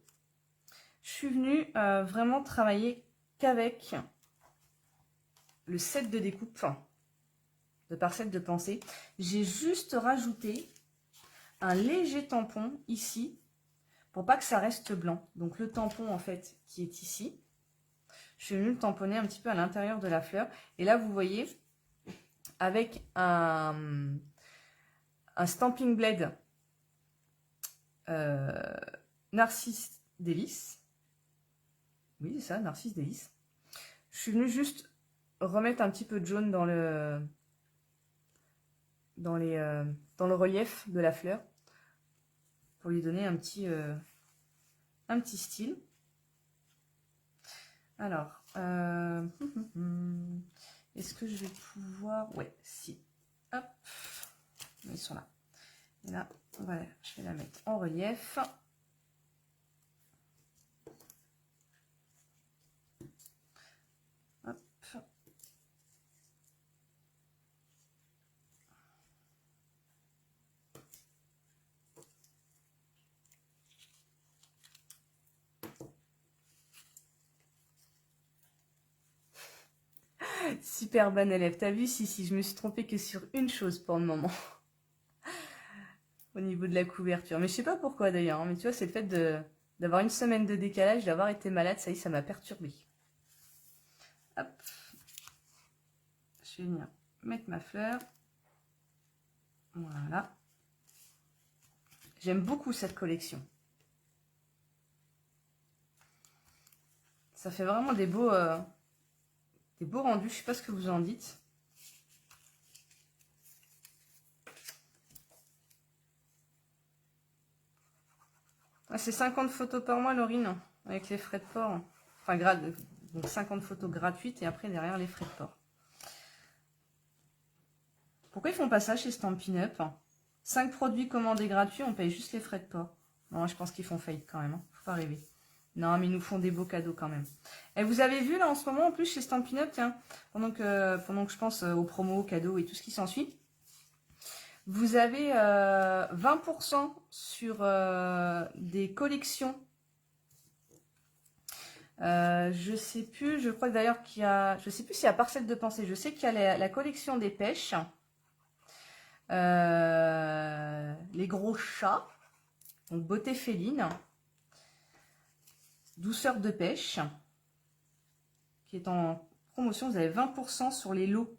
je suis venue vraiment travailler qu'avec le set de découpe de parcelles de pensée. J'ai juste rajouté un léger tampon ici pour pas que ça reste blanc. Donc le tampon en fait qui est ici, je suis venue le tamponner un petit peu à l'intérieur de la fleur. Et là vous voyez avec un Stampin' Blade Narcisse Délice. Oui c'est ça, Narcisse Délice. Je suis venue juste remettre un petit peu de jaune dans le relief de la fleur pour lui donner un petit style. Alors, est-ce que je vais pouvoir... Ouais, si. Hop, ils sont là. Et là, voilà, je vais la mettre en relief. Hop. Super bonne élève. T'as vu, si je me suis trompée que sur une chose pour le moment. Au niveau de la couverture. Mais je sais pas pourquoi d'ailleurs. Hein, mais tu vois, c'est le fait d'avoir une semaine de décalage, d'avoir été malade, ça y est, ça m'a perturbée. Hop. Je vais venir mettre ma fleur. Voilà. J'aime beaucoup cette collection. Ça fait vraiment des beaux rendus. Je sais pas ce que vous en dites. Ah, c'est 50 photos par mois, Laurine, avec les frais de port. Enfin, donc 50 photos gratuites et après derrière les frais de port. Pourquoi ils font pas ça chez Stampin' Up? 5 produits commandés gratuits, on paye juste les frais de port. Non, je pense qu'ils font faillite quand même. Hein. Faut pas rêver. Non, mais ils nous font des beaux cadeaux quand même. Et vous avez vu là en ce moment en plus chez Stampin' Up, tiens, pendant que je pense aux promos, cadeaux et tout ce qui s'ensuit, vous avez 20% sur des collections Je sais plus, je crois d'ailleurs qu'il y a, je sais plus s'il y a Parcelle de Pensée, je sais qu'il y a la collection des pêches, les gros chats, donc beauté féline, douceur de pêche, qui est en promotion, vous avez 20% sur les lots.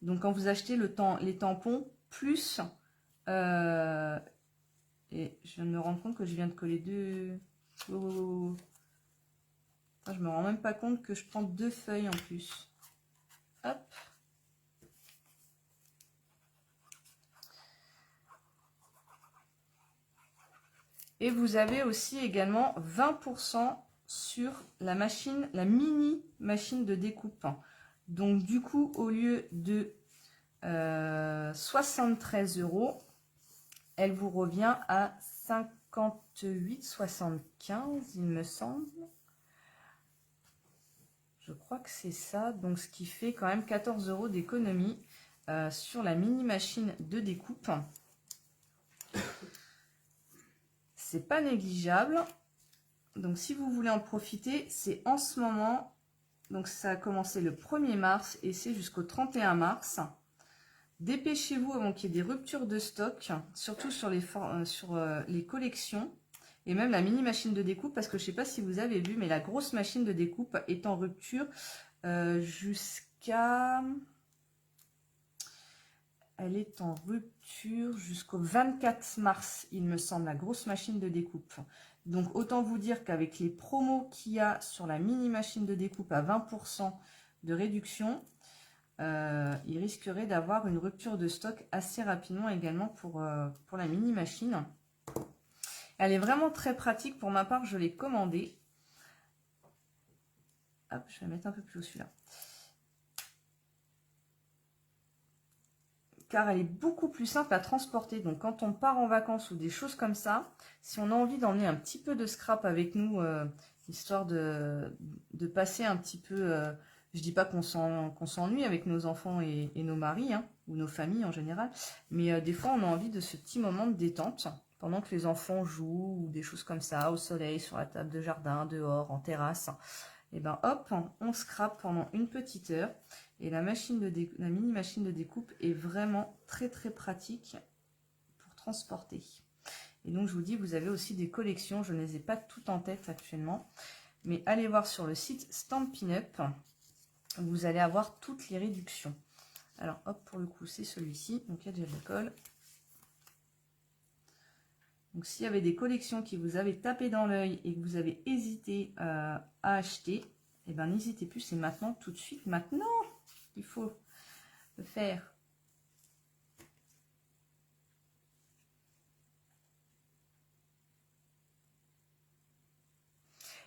Donc quand vous achetez les tampons, plus, et je viens de me rendre compte que je viens de coller deux, oh. Je me rends même pas compte que je prends 2 feuilles en plus. Hop. Et vous avez aussi également 20% sur la machine, la mini machine de découpe. Donc du coup, au lieu de 73 €, elle vous revient à 58,75 il me semble. Je crois que c'est ça, donc ce qui fait quand même 14 € d'économie sur la mini machine de découpe. C'est pas négligeable. Donc si vous voulez en profiter, c'est en ce moment. Donc ça a commencé le 1er mars et c'est jusqu'au 31 mars. Dépêchez-vous avant qu'il y ait des ruptures de stock, surtout sur les collections. Et même la mini machine de découpe, parce que je ne sais pas si vous avez vu, mais la grosse machine de découpe est en rupture jusqu'à... Elle est en rupture jusqu'au 24 mars, il me semble, la grosse machine de découpe. Donc autant vous dire qu'avec les promos qu'il y a sur la mini machine de découpe à 20% de réduction, il risquerait d'avoir une rupture de stock assez rapidement également pour la mini machine. Elle est vraiment très pratique. Pour ma part, je l'ai commandée. Hop, je vais mettre un peu plus haut celui-là. Car elle est beaucoup plus simple à transporter. Donc quand on part en vacances ou des choses comme ça, si on a envie d'emmener un petit peu de scrap avec nous, histoire de passer un petit peu, je dis pas qu'on s'ennuie avec nos enfants et nos maris, hein, ou nos familles en général, mais des fois on a envie de ce petit moment de détente, pendant que les enfants jouent, ou des choses comme ça, au soleil, sur la table de jardin, dehors, en terrasse. Et ben hop, on scrape pendant une petite heure. Et la mini machine de découpe est vraiment très très pratique pour transporter. Et donc je vous dis, vous avez aussi des collections, je ne les ai pas toutes en tête actuellement, mais allez voir sur le site Stampin' Up, vous allez avoir toutes les réductions. Alors hop, pour le coup c'est celui-ci, donc il y a déjà de la colle. Donc s'il y avait des collections qui vous avaient tapé dans l'œil et que vous avez hésité à acheter, eh ben n'hésitez plus, c'est maintenant, tout de suite, maintenant qu'il faut le faire.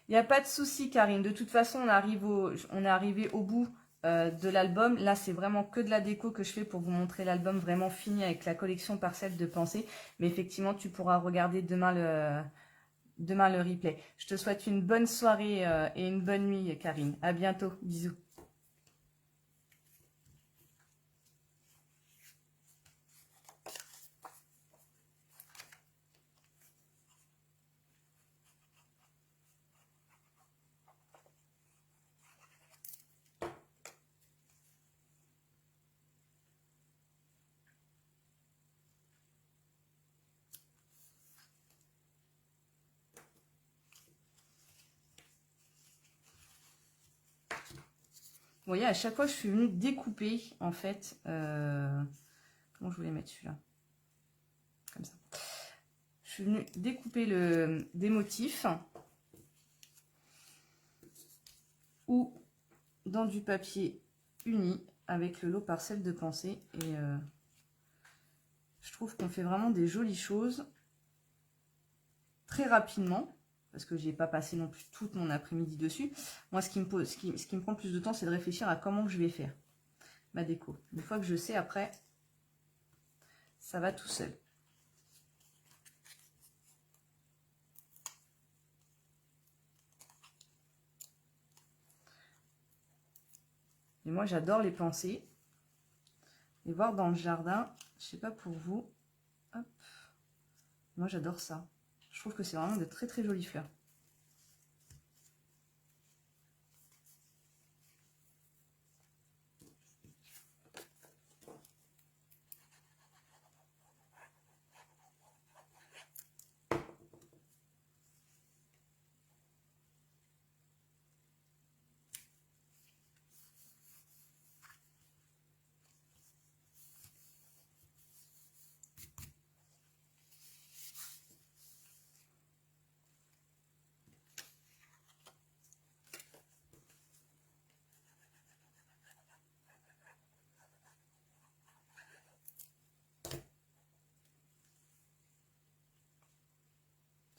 Il n'y a pas de souci, Karine. De toute façon, on est arrivé au bout de l'album. Là, c'est vraiment que de la déco que je fais pour vous montrer l'album vraiment fini avec la collection Parcelle de Pensée. Mais effectivement, tu pourras regarder demain le replay. Je te souhaite une bonne soirée et une bonne nuit, Karine. À bientôt. Bisous. Vous voyez, à chaque fois, je suis venue découper, en fait. Comment je voulais mettre celui-là? Comme ça. Je suis venue découper des motifs ou dans du papier uni avec le lot Parcelle de Pensée. Et je trouve qu'on fait vraiment des jolies choses très rapidement, parce que j'ai pas passé non plus toute mon après-midi dessus. Moi, ce qui me prend le plus de temps, c'est de réfléchir à comment je vais faire ma déco. Une fois que je sais, après, ça va tout seul. Et moi, j'adore les pensées. Et voir dans le jardin, je sais pas pour vous, hop, moi j'adore ça. Je trouve que c'est vraiment de très très jolies fleurs.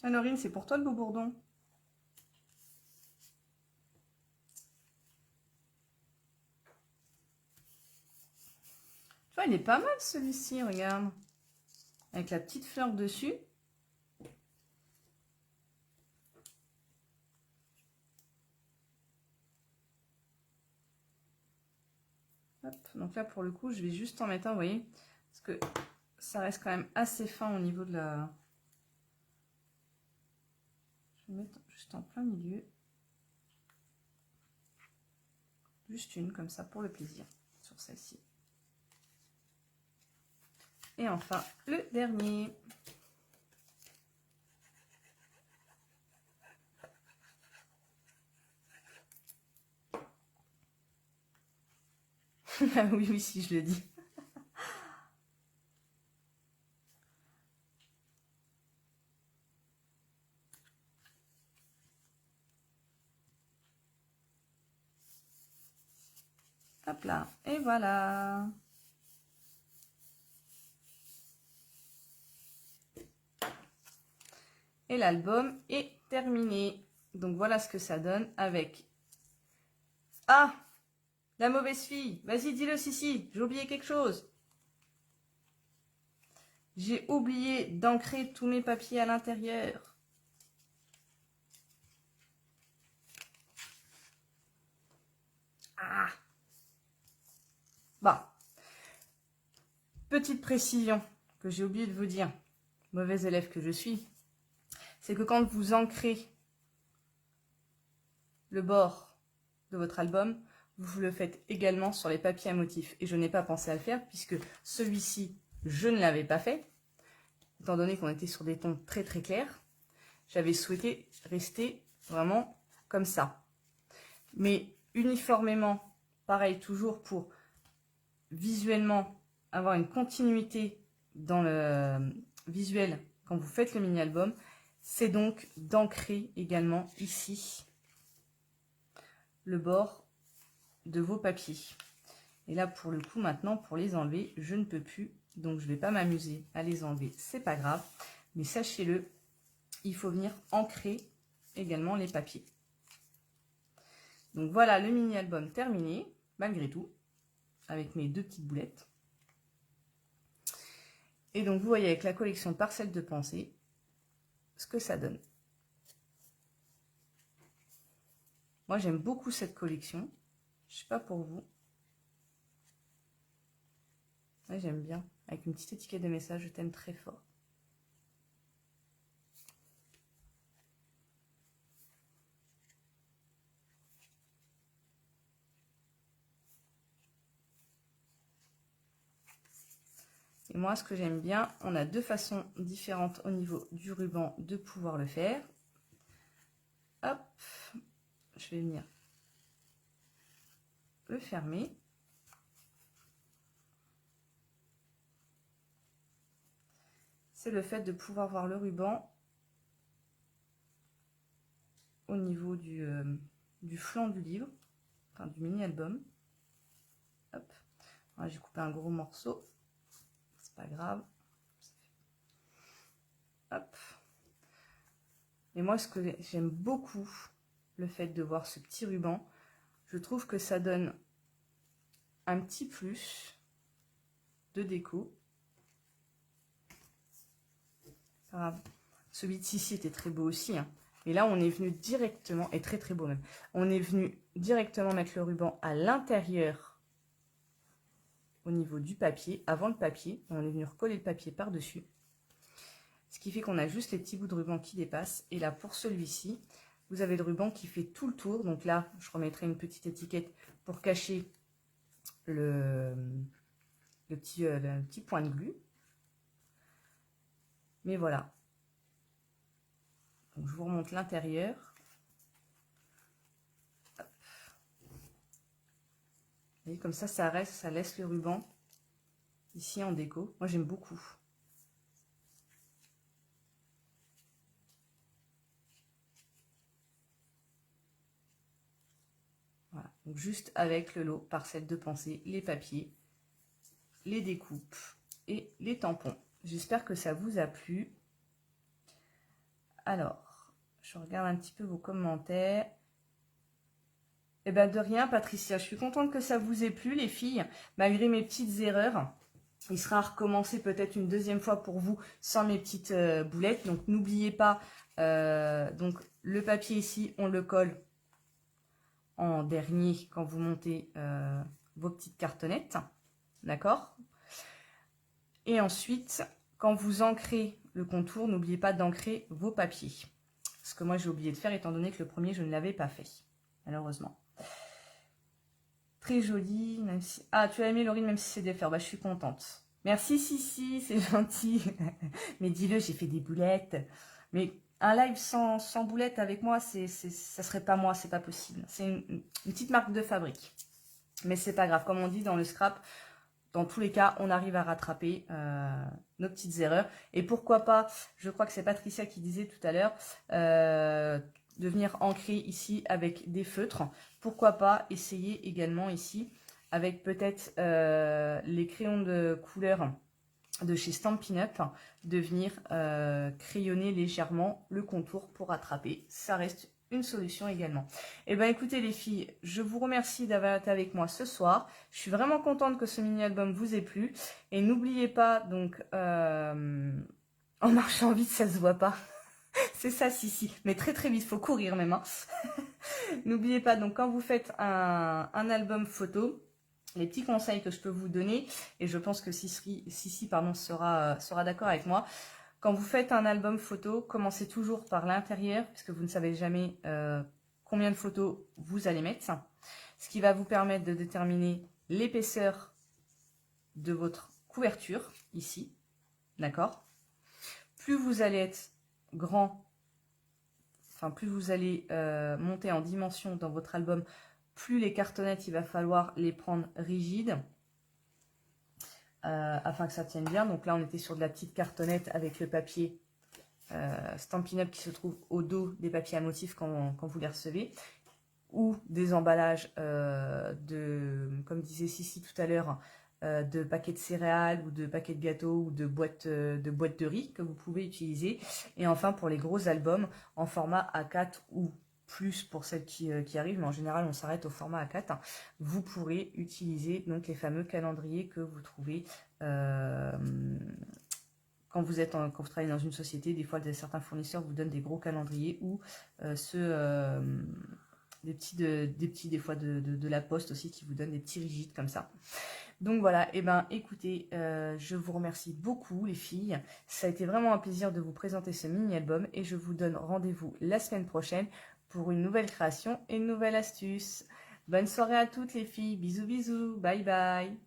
Laurine, c'est pour toi le beau bourdon. Tu vois, il est pas mal celui-ci, regarde. Avec la petite fleur dessus. Hop. Donc là, pour le coup, je vais juste en mettre un, vous voyez. Parce que ça reste quand même assez fin au niveau de la... Je vais mettre juste en plein milieu. Juste une, comme ça, pour le plaisir, sur celle-ci. Et enfin, le dernier. Ah oui, oui, si je le dis. Hop là, et voilà. Et l'album est terminé. Donc voilà ce que ça donne avec... Ah, la mauvaise fille. Vas-y, dis-le, si, j'ai oublié quelque chose. J'ai oublié d'ancrer tous mes papiers à l'intérieur. Ah. Bon. Petite précision que j'ai oublié de vous dire. Mauvais élève que je suis. C'est que quand vous ancrez le bord de votre album, vous le faites également sur les papiers à motifs. Et je n'ai pas pensé à le faire puisque celui-ci, je ne l'avais pas fait. Étant donné qu'on était sur des tons très très clairs, j'avais souhaité rester vraiment comme ça. Mais uniformément, pareil, toujours pour visuellement avoir une continuité dans le visuel quand vous faites le mini-album, c'est donc d'ancrer également ici le bord de vos papiers. Et là, pour le coup, maintenant, pour les enlever, je ne peux plus. Donc, je ne vais pas m'amuser à les enlever. C'est pas grave. Mais sachez-le, il faut venir ancrer également les papiers. Donc, voilà le mini-album terminé, malgré tout, avec mes deux petites boulettes. Et donc, vous voyez avec la collection Parcelles de pensée, ce que ça donne. Moi, j'aime beaucoup cette collection. Je ne sais pas pour vous. Ouais, j'aime bien. Avec une petite étiquette de message, je t'aime très fort. Et moi, ce que j'aime bien, on a deux façons différentes au niveau du ruban de pouvoir le faire. Hop, je vais venir le fermer. C'est le fait de pouvoir voir le ruban au niveau du flanc du livre, enfin du mini-album. Hop, j'ai coupé un gros morceau, c'est pas grave. Hop. Et moi, ce que j'aime beaucoup, le fait de voir ce petit ruban, je trouve que ça donne un petit plus de déco. Celui de Sissi était très beau aussi, hein. Et là, on est venu directement, et très très beau même, on est venu directement mettre le ruban à l'intérieur au niveau du papier, avant le papier. On est venu recoller le papier par-dessus. Ce qui fait qu'on a juste les petits bouts de ruban qui dépassent. Et là, pour celui-ci, vous avez le ruban qui fait tout le tour. Donc là, je remettrai une petite étiquette pour cacher le petit point de glu. Mais voilà. Donc, je vous remonte l'intérieur. Et comme ça reste, ça laisse le ruban ici en déco. Moi, j'aime beaucoup. Voilà. Donc, juste avec le lot Parcelles de pensée, les papiers, les découpes et les tampons. J'espère que ça vous a plu. Alors, je regarde un petit peu vos commentaires. Eh ben de rien, Patricia. Je suis contente que ça vous ait plu, les filles, malgré mes petites erreurs. Il sera recommencé peut-être une deuxième fois pour vous sans mes petites boulettes. Donc, n'oubliez pas, donc le papier ici, on le colle en dernier quand vous montez vos petites cartonnettes. D'accord? Et ensuite, quand vous ancrez le contour, n'oubliez pas d'ancrer vos papiers. Ce que moi, j'ai oublié de faire, étant donné que le premier, je ne l'avais pas fait, malheureusement. Très joli, même si... Ah, tu as aimé, Laurine, même si c'est défaire. Bah, je suis contente. Merci, Sissi, c'est gentil. Mais dis-le, j'ai fait des boulettes. Mais un live sans boulettes avec moi, ça serait pas moi, c'est pas possible. C'est une petite marque de fabrique. Mais c'est pas grave. Comme on dit dans le scrap, dans tous les cas, on arrive à rattraper nos petites erreurs. Et pourquoi pas, je crois que c'est Patricia qui disait tout à l'heure, de venir ancrer ici avec des feutres. Pourquoi pas essayer également ici avec peut-être les crayons de couleur de chez Stampin' Up, de venir crayonner légèrement le contour pour rattraper. Ça reste une solution également. Et ben écoutez les filles, je vous remercie d'avoir été avec moi ce soir. Je suis vraiment contente que ce mini-album vous ait plu. Et n'oubliez pas, donc, en marchant vite, ça se voit pas. C'est ça, si. Mais très très vite, faut courir même. Hein. N'oubliez pas, donc quand vous faites un album photo, les petits conseils que je peux vous donner, et je pense que Sissi sera d'accord avec moi. Quand vous faites un album photo, commencez toujours par l'intérieur, puisque vous ne savez jamais combien de photos vous allez mettre. Ce qui va vous permettre de déterminer l'épaisseur de votre couverture, ici. D'accord? Plus vous allez être grand, enfin plus vous allez monter en dimension dans votre album, plus les cartonnettes, il va falloir les prendre rigides afin que ça tienne bien. Donc là, on était sur de la petite cartonnette avec le papier Stampin' Up qui se trouve au dos des papiers à motifs quand vous les recevez, ou des emballages comme disait Sissi tout à l'heure, de paquets de céréales ou de paquets de gâteaux ou de boîtes de riz que vous pouvez utiliser. Et enfin, pour les gros albums, en format A4 ou plus pour celles qui arrivent, mais en général on s'arrête au format A4, vous pourrez utiliser donc les fameux calendriers que vous trouvez quand vous travaillez dans une société. Des fois certains fournisseurs vous donnent des gros calendriers ou des petits des fois de la poste aussi qui vous donnent des petits rigides comme ça. Donc voilà, et ben écoutez, je vous remercie beaucoup les filles. Ça a été vraiment un plaisir de vous présenter ce mini-album et je vous donne rendez-vous la semaine prochaine pour une nouvelle création et une nouvelle astuce. Bonne soirée à toutes les filles, bisous bisous, bye bye.